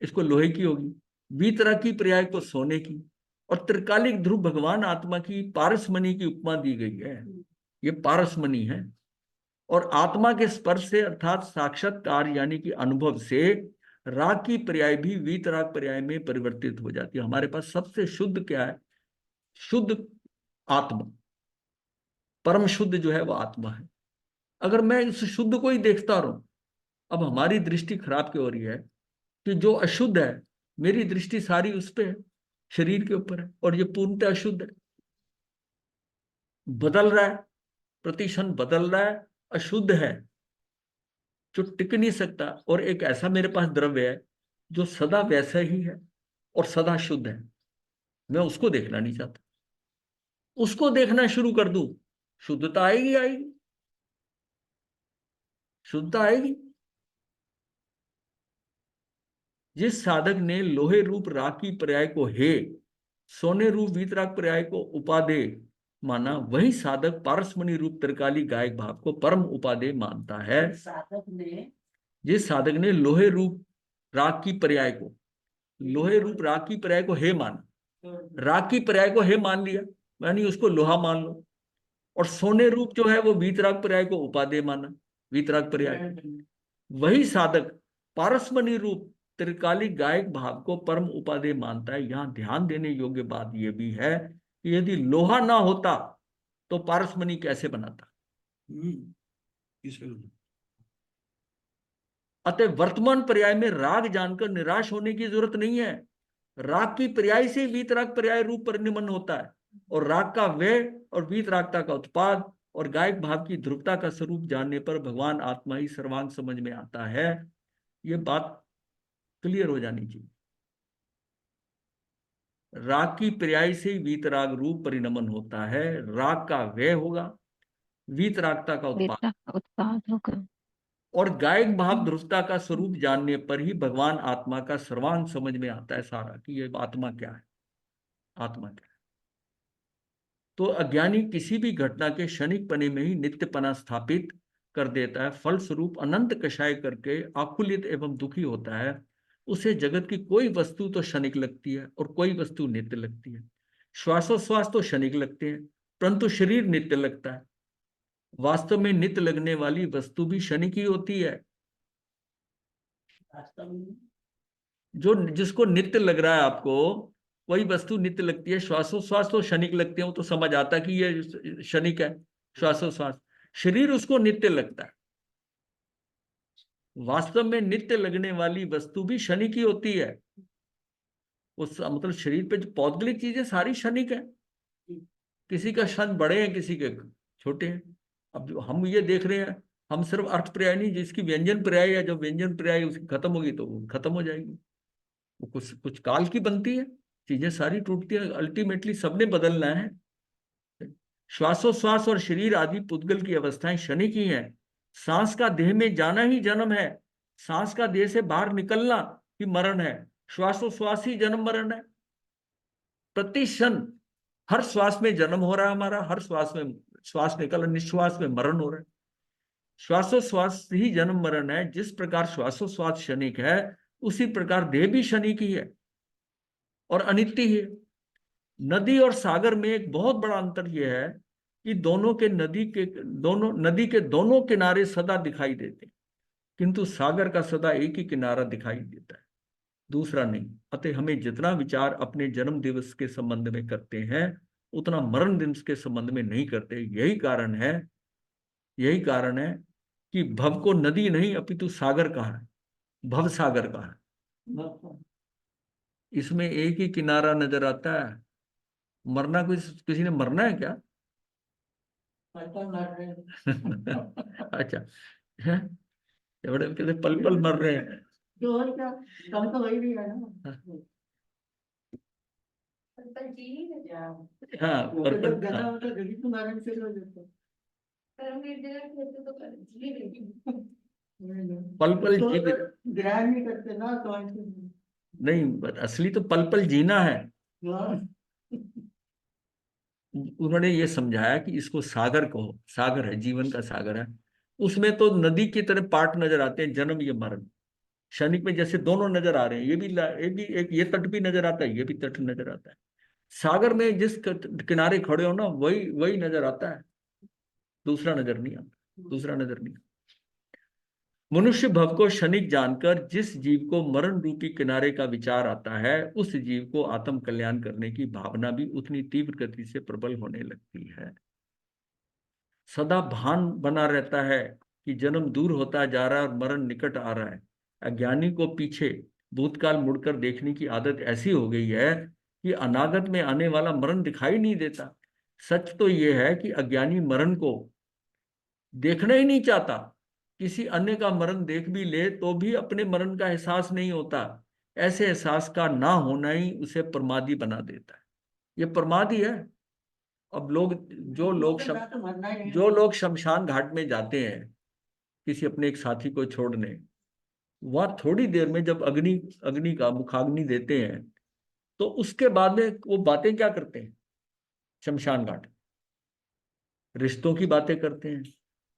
इसको लोहे की होगी, वीतराग की पर्याय को सोने की, और त्रिकालिक ध्रुव भगवान आत्मा की पारसमणि की उपमा दी गई है। ये पारसमणि है। और आत्मा के स्पर्श से अर्थात साक्षात्कार यानी कि अनुभव से राग की पर्याय भी वीतराग पर्याय में परिवर्तित हो जाती है। हमारे पास सबसे शुद्ध क्या है? शुद्ध आत्मा, परम शुद्ध जो है वो आत्मा है। अगर मैं इस शुद्ध को ही देखता रहूं, अब हमारी दृष्टि खराब क्यों हो रही है कि जो अशुद्ध है, मेरी दृष्टि सारी उस पे है, शरीर के ऊपर है, और ये पूर्णतः अशुद्ध है, बदल रहा है, प्रतिक्षण बदल रहा है, अशुद्ध है, जो टिक नहीं सकता। और एक ऐसा मेरे पास द्रव्य है जो सदा वैसा ही है और सदा शुद्ध है। मैं उसको देखना नहीं चाहता। उसको देखना शुरू कर दूं, शुद्धता आएगी, आएगी, शुद्धता आएगी। जिस साधक ने लोहे रूप राग की पर्याय को हे, सोने रूप वीतराग पर्याय को उपादेय माना, वही साधक पारसमणि रूप त्रिकाली गायक भाव को परम उपादेय मानता है। साधक ने जिस साधक ने लोहे रूप राग की पर्याय को, लोहे रूप राग की पर्याय को हे माना, राग की पर्याय को हे मान लिया, यानी उसको लोहा मान लो, और सोने रूप जो है वो वीतराग पर्याय को उपादेय माना, वीतराग पर्याय, वही साधक पारसमणि रूप त्रिकालिक गायक भाव को परम उपादेय मानता है। यहां ध्यान देने योग्य बात यह भी है कि यदि लोहा ना होता तो पारसमणि कैसे बनाता? अतः वर्तमान पर्याय में राग जानकर निराश होने की जरूरत नहीं है। राग की पर्याय से वीतराग पर्याय रूप परिणमन होता है, और राग का व्यय और वीतरागता का उत्पाद और गायक भाव की ध्रुवता का स्वरूप जानने पर भगवान आत्मा ही सर्वांग समझ में आता है। ये बात क्लियर हो जानी चाहिए। राग की पर्याय से वीतराग रूप परिणमन होता है, राग का व्यय होगा, वीतरागता का उत्पाद, उत्पाद होगा, और गायक भाव ध्रुवता का स्वरूप जानने पर ही भगवान आत्मा का सर्वांग समझ में आता है सारा, कि ये आत्मा क्या है, आत्मा क्या है। तो अज्ञानी किसी भी घटना के क्षणिक पने में ही नित्यपना स्थापित कर देता है, फलस्वरूप अनंत कषाय करके आकुलित एवं दुखी होता है। उसे जगत की कोई वस्तु तो क्षणिक लगती है और कोई वस्तु नित्य लगती है। श्वासोश्वास तो क्षणिक लगते हैं, परंतु शरीर नित्य लगता है। वास्तव में नित्य लगने वाली वस्तु भी क्षणिक ही होती है। वास्तव में जो जिसको नित्य लग रहा है आपको, वही वस्तु नित्य लगती है। श्वासोश्वास तो क्षणिक लगते हैं, वो तो समझ आता है कि ये क्षणिक है श्वासोश्वास। शरीर उसको नित्य लगता है। वास्तव में नित्य लगने वाली वस्तु भी क्षणिक ही होती है। उस मतलब शरीर पे जो पौद्गलिक चीजें सारी क्षणिक है। किसी का क्षण बड़े हैं, किसी के छोटे हैं। अब जो हम ये देख रहे हैं, हम सिर्फ अर्थ पर्याय नहीं, जिसकी व्यंजन पर्याय है, जो व्यंजन पर्याय उसकी खत्म होगी तो वो खत्म हो जाएगी। वो कुछ कुछ काल की बनती है, चीजें सारी टूटती है, अल्टीमेटली सबने बदलना है। श्वासोश्वास और शरीर आदि पुद्गल की अवस्थाएं क्षणिक ही हैं। सांस का देह में जाना ही जन्म है, सांस का देह से बाहर निकलना ही मरण है। श्वासोश्वास ही जन्म मरण है। प्रति क्षण हर श्वास में जन्म हो रहा है हमारा, हर श्वास में श्वास निकल, निश्वास में मरण हो रहा है। श्वासोश्वास ही जन्म मरण है। जिस प्रकार श्वासोश्वास क्षणिक है, उसी प्रकार देह भी क्षणिक ही है और अनित्य ही है। नदी और सागर में एक बहुत बड़ा अंतर यह है कि नदी के दोनों किनारे सदा दिखाई देते हैं, किंतु सागर का सदा एक ही किनारा दिखाई देता है, दूसरा नहीं। अतः हमें जितना विचार अपने जन्म दिवस के संबंध में करते हैं, उतना मरण दिवस के संबंध में नहीं करते। यही कारण है कि भव को नदी नहीं अपितु सागर कहा है, भव सागर कहा है। इसमें एक ही किनारा नजर आता है। मरना किसी ने मरना है क्या? अच्छा है, बड़े कहते पल पल मर रहे हैं। तो और क्या, कम तो वही भी है ना। पर जी नहीं रहते। हाँ, वो पर तो जब गधा होता गधी तो मरण से हो जाता। परमवीर जगह खेलते तो कर जी नहीं। पल पल तो जी ग्रहण नहीं करते ना, तो ऐसे नहीं, असली तो पल पल जीना है। हाँ। उन्होंने ये समझाया कि इसको सागर कहो, सागर है, जीवन का सागर है। उसमें तो नदी की तरह पार्ट नजर आते हैं, जन्म ये मरण। क्षणिक में जैसे दोनों नजर आ रहे हैं, ये भी एक, ये तट भी नजर आता है, ये भी तट नजर आता है। सागर में जिस किनारे खड़े हो ना, वही वही नजर आता है, दूसरा नजर नहीं आता, दूसरा नजर नहीं। मनुष्य भव को क्षणिक जानकर जिस जीव को मरण रूपी किनारे का विचार आता है, उस जीव को आत्म कल्याण करने की भावना भी उतनी तीव्र गति से प्रबल होने लगती है। सदा भान बना रहता है कि जन्म दूर होता जा रहा है और मरण निकट आ रहा है। अज्ञानी को पीछे भूतकाल मुड़कर देखने की आदत ऐसी हो गई है कि अनागत में आने वाला मरण दिखाई नहीं देता। सच तो यह है कि अज्ञानी मरण को देखना ही नहीं चाहता। किसी अन्य का मरण देख भी ले तो भी अपने मरण का एहसास नहीं होता। ऐसे एहसास का ना होना ही उसे प्रमादी बना देता है। ये प्रमादी है। अब लोग जो लोग उसके बाद तो मरना ही है। जो लोग शमशान घाट में जाते हैं किसी अपने एक साथी को छोड़ने, वह थोड़ी देर में जब अग्नि अग्नि का मुखाग्नि देते हैं तो उसके बाद में वो बातें क्या करते हैं? शमशान घाट रिश्तों की बातें करते हैं,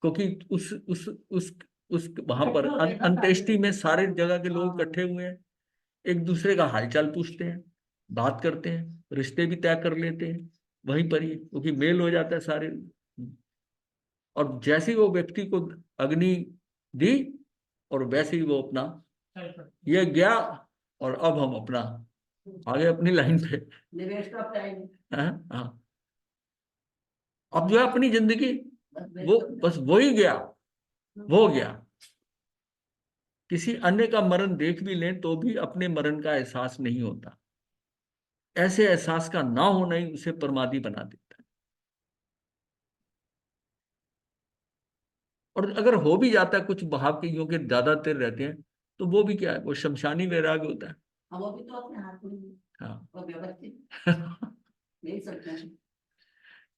क्योंकि उस वहां पर अंत्येष्टि में सारे जगह के लोग इकट्ठे हुए हैं, एक दूसरे का हालचाल पूछते हैं, बात करते हैं, रिश्ते भी तय कर लेते हैं वहीं पर ही, क्योंकि मेल हो जाता है सारे। और जैसे ही वो व्यक्ति को अग्नि दी और वैसे ही वो अपना ये गया, और अब हम अपना आगे अपनी लाइन पे। निवेश का टाइम हाँ, अब जो है अपनी जिंदगी वो बस वो ही गया, वो गया। किसी अन्य का मरण देख भी लें तो भी अपने मरण का एहसास नहीं होता। ऐसे एहसास का ना होना ही उसे प्रमादी बना देता है। और अगर हो भी जाता है, कुछ भाव के यों के ज्यादा देर रहते हैं, तो वो भी क्या है, वो शमशानी वैराग्य होता है। हम वो भी तो अपने हाथ में है, हाँ वो व्यवस्थित नहीं सकते हैं।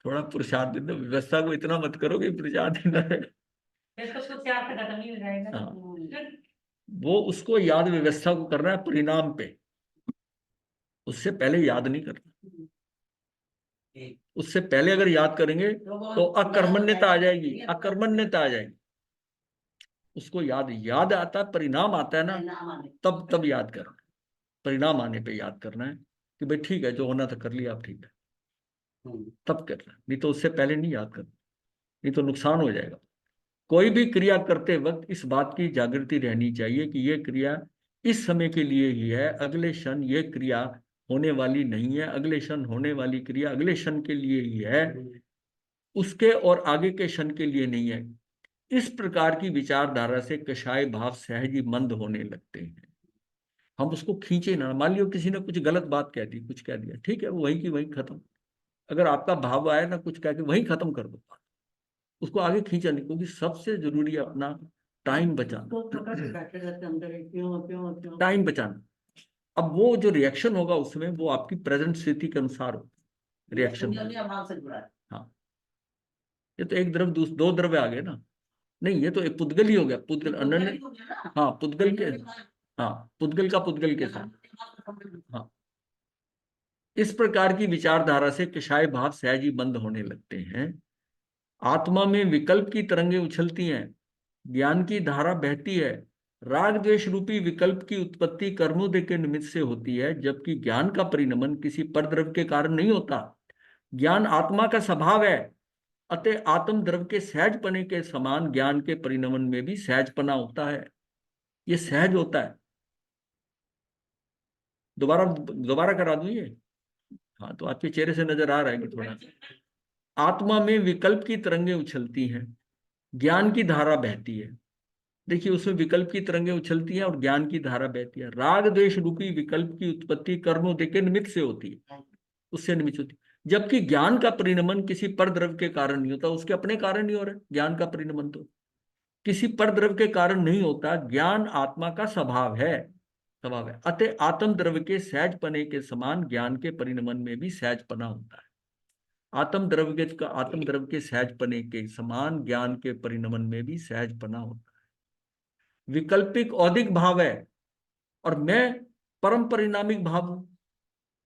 थोड़ा प्रसाद दे दो, व्यवस्था को इतना मत करो कि प्रसाद ही ना रहे। इसको तो प्यार से खत्म नहीं हो जाएगा। हाँ। वो उसको याद व्यवस्था को करना है परिणाम पे, उससे पहले याद नहीं करना। उससे पहले अगर याद करेंगे तो अकर्मण्यता आ जाएगी, अकर्मण्यता आ जाएगी। उसको याद आता है, परिणाम आता है ना, तब याद करना। परिणाम आने पे याद करना है कि भाई ठीक है, जो होना था कर लिया, अब ठीक है, तब करना। नहीं तो उससे पहले नहीं याद करना, नहीं तो नुकसान हो जाएगा। कोई भी क्रिया करते वक्त इस बात की जागृति रहनी चाहिए कि यह क्रिया इस समय के लिए ही है, अगले क्षण यह क्रिया होने वाली नहीं है, अगले क्षण होने वाली क्रिया अगले क्षण के लिए ही है, उसके और आगे के क्षण के लिए नहीं है। इस प्रकार की विचारधारा से कषाय भाव सहज ही मंद होने लगते हैं। हम उसको खींचे ना। मान लियो किसी ने कुछ गलत बात कह दी, कुछ कह दिया, ठीक है, वो वहीं की वहीं खत्म। अगर आपका भाव आया ना कुछ कह के, वहीं खत्म कर दो, उसको आगे खींचा नहीं, क्योंकि सबसे जरूरी है अपना टाइम बचाना, तो प्रकट बैठे रहते हैं अंदर ही, क्यों टाइम बचाना। अब वो जो रिएक्शन होगा उसमें, वो आपकी प्रेजेंट स्थिति के अनुसार हो रिएक्शन। भाव से जुड़ा है। हाँ, ये तो एक द्रव्य दो द्रव्य आ गए ना। नहीं, ये तो एक पुद्गल ही हो गया, पुद्गल अनन्य। हाँ, पुद्गल के, हाँ, पुद्गल का पुद्गल के साथ। हाँ, इस प्रकार की विचारधारा से कषाय भाव सहज ही बंद होने लगते हैं। आत्मा में विकल्प की तरंगें उछलती हैं, ज्ञान की धारा बहती है। राग द्वेष रूपी विकल्प की उत्पत्ति कर्मोदय के निमित्त से होती है, जबकि ज्ञान का परिणमन किसी परद्रव्य के कारण नहीं होता। ज्ञान आत्मा का स्वभाव है, अतः आत्म द्रव्य के सहजपने के समान ज्ञान के परिणमन में भी सहजपना होता है। ये सहज होता है। दोबारा दोबारा करा दूं ये? हाँ, तो आपके चेहरे से नजर आ रहा है कि थोड़ा। आत्मा में विकल्प की तरंगें उछलती हैं, ज्ञान की धारा बहती है। देखिए, उसमें विकल्प की तरंगें उछलती हैं और ज्ञान की धारा बहती है। राग द्वेष रूपी विकल्प की उत्पत्ति कर्मोदय के निमित्त से होती है, उससे निमित्त होती है। जबकि ज्ञान का परिणमन किसी परद्रव्य के कारण नहीं होता, उसके अपने कारण नहीं हो रहा है ज्ञान का परिणमन, तो किसी परद्रव्य के कारण नहीं होता। ज्ञान आत्मा का स्वभाव है, स्वभाव है। अतः आत्म द्रव्य के सहजपने के समान ज्ञान के परिणमन में भी सहजपना होता है। आत्म द्रव्य के सहजपने के समान ज्ञान के परिणमन में भी सहजपना होता है। विकल्पिक औदिक भाव है और मैं परम परिणामिक भाव हूं।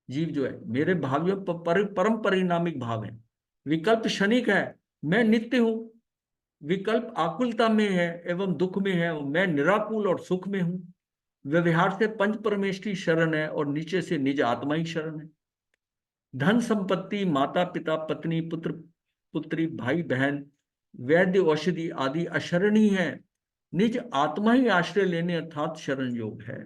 जीव जो है मेरे भावियों परम परिणामिक भाव है। विकल्प क्षणिक है, मैं नित्य हूं। विकल्प आकुलता में है एवं दुख में है, मैं निराकुल और सुख में हूं। व्यवहार से पंच परमेष्ठी शरण है और नीचे से निज आत्मा ही शरण है। धन संपत्ति, माता पिता, पत्नी, पुत्र पुत्री, भाई बहन, वैद्य औषधि आदि अशरणी है। निज आत्मा ही आश्रय लेने अर्थात शरण योग है।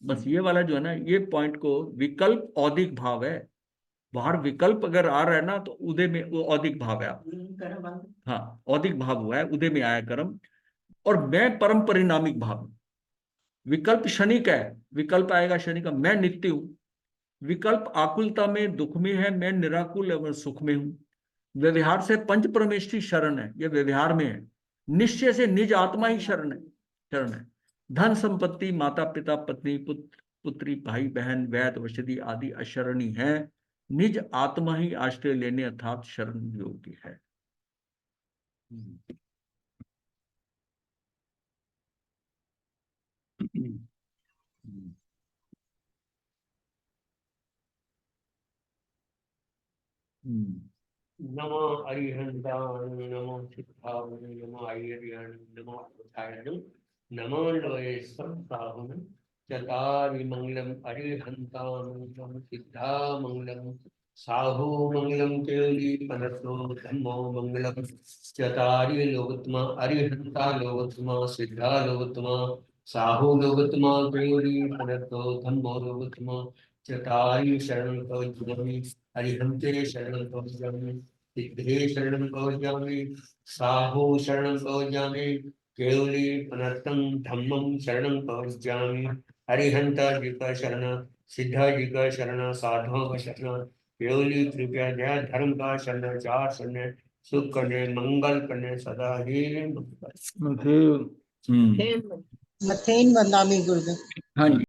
बस ये वाला जो है ना, ये पॉइंट को, विकल्प औदिक भाव है। बाहर विकल्प अगर आ रहा है ना तो उदय में वो औदिक भाव है। कर्म बंद। हाँ, औदिक भाव हुआ है, उदय में आया कर्म। और मैं परम परिणामिक भाव। विकल्प क्षणिक है, विकल्प आएगा क्षणिक का, मैं नित्य हूं। विकल्प आकुलता में, दुख में है, मैं निराकुल एवं सुख में हूं। व्यवहार से पंच परमेष्ठी शरण है, ये व्यवहार में है। निश्चय से निज आत्मा ही शरण है। धन संपत्ति, माता पिता, पत्नी, पुत्र पुत्री, भाई बहन, वैद्य औषधि आदि अशरणी है। निज आत्मा ही आश्रय लेने अर्थात शरण योग्य है। नमो अरिहंताय नमो सिद्धाय नमो आयर्याय नमो अर्थाय नमो लोये सत्ताहुन चतारि मंगलम अरिहंताय सिद्धा मंगलम साहु मंगलम केली पनतो धम्मो मंगलम चतारि लोकत्मा अरिहंता लोकत्मा सिद्धा लोकत्मा साहु लोकत्मा केली पनतो धम्मो लोकत्मा चतारि शरण कवचमी हरिहंते शरण कवचामि सिद्धे शरण कवचामि साहु शरण कवचामि केवली अनर्थम धम्मम शरण कवचामि हरिहंता जी का शरण सिद्धा जी का शरण साधुओं का शरण केवली कृपया जय धर्म का शरण चार शरण सुख करने मंगल करने सदा ही मंगल। मथेन बदनामी गुरुदेव। हाँ जी।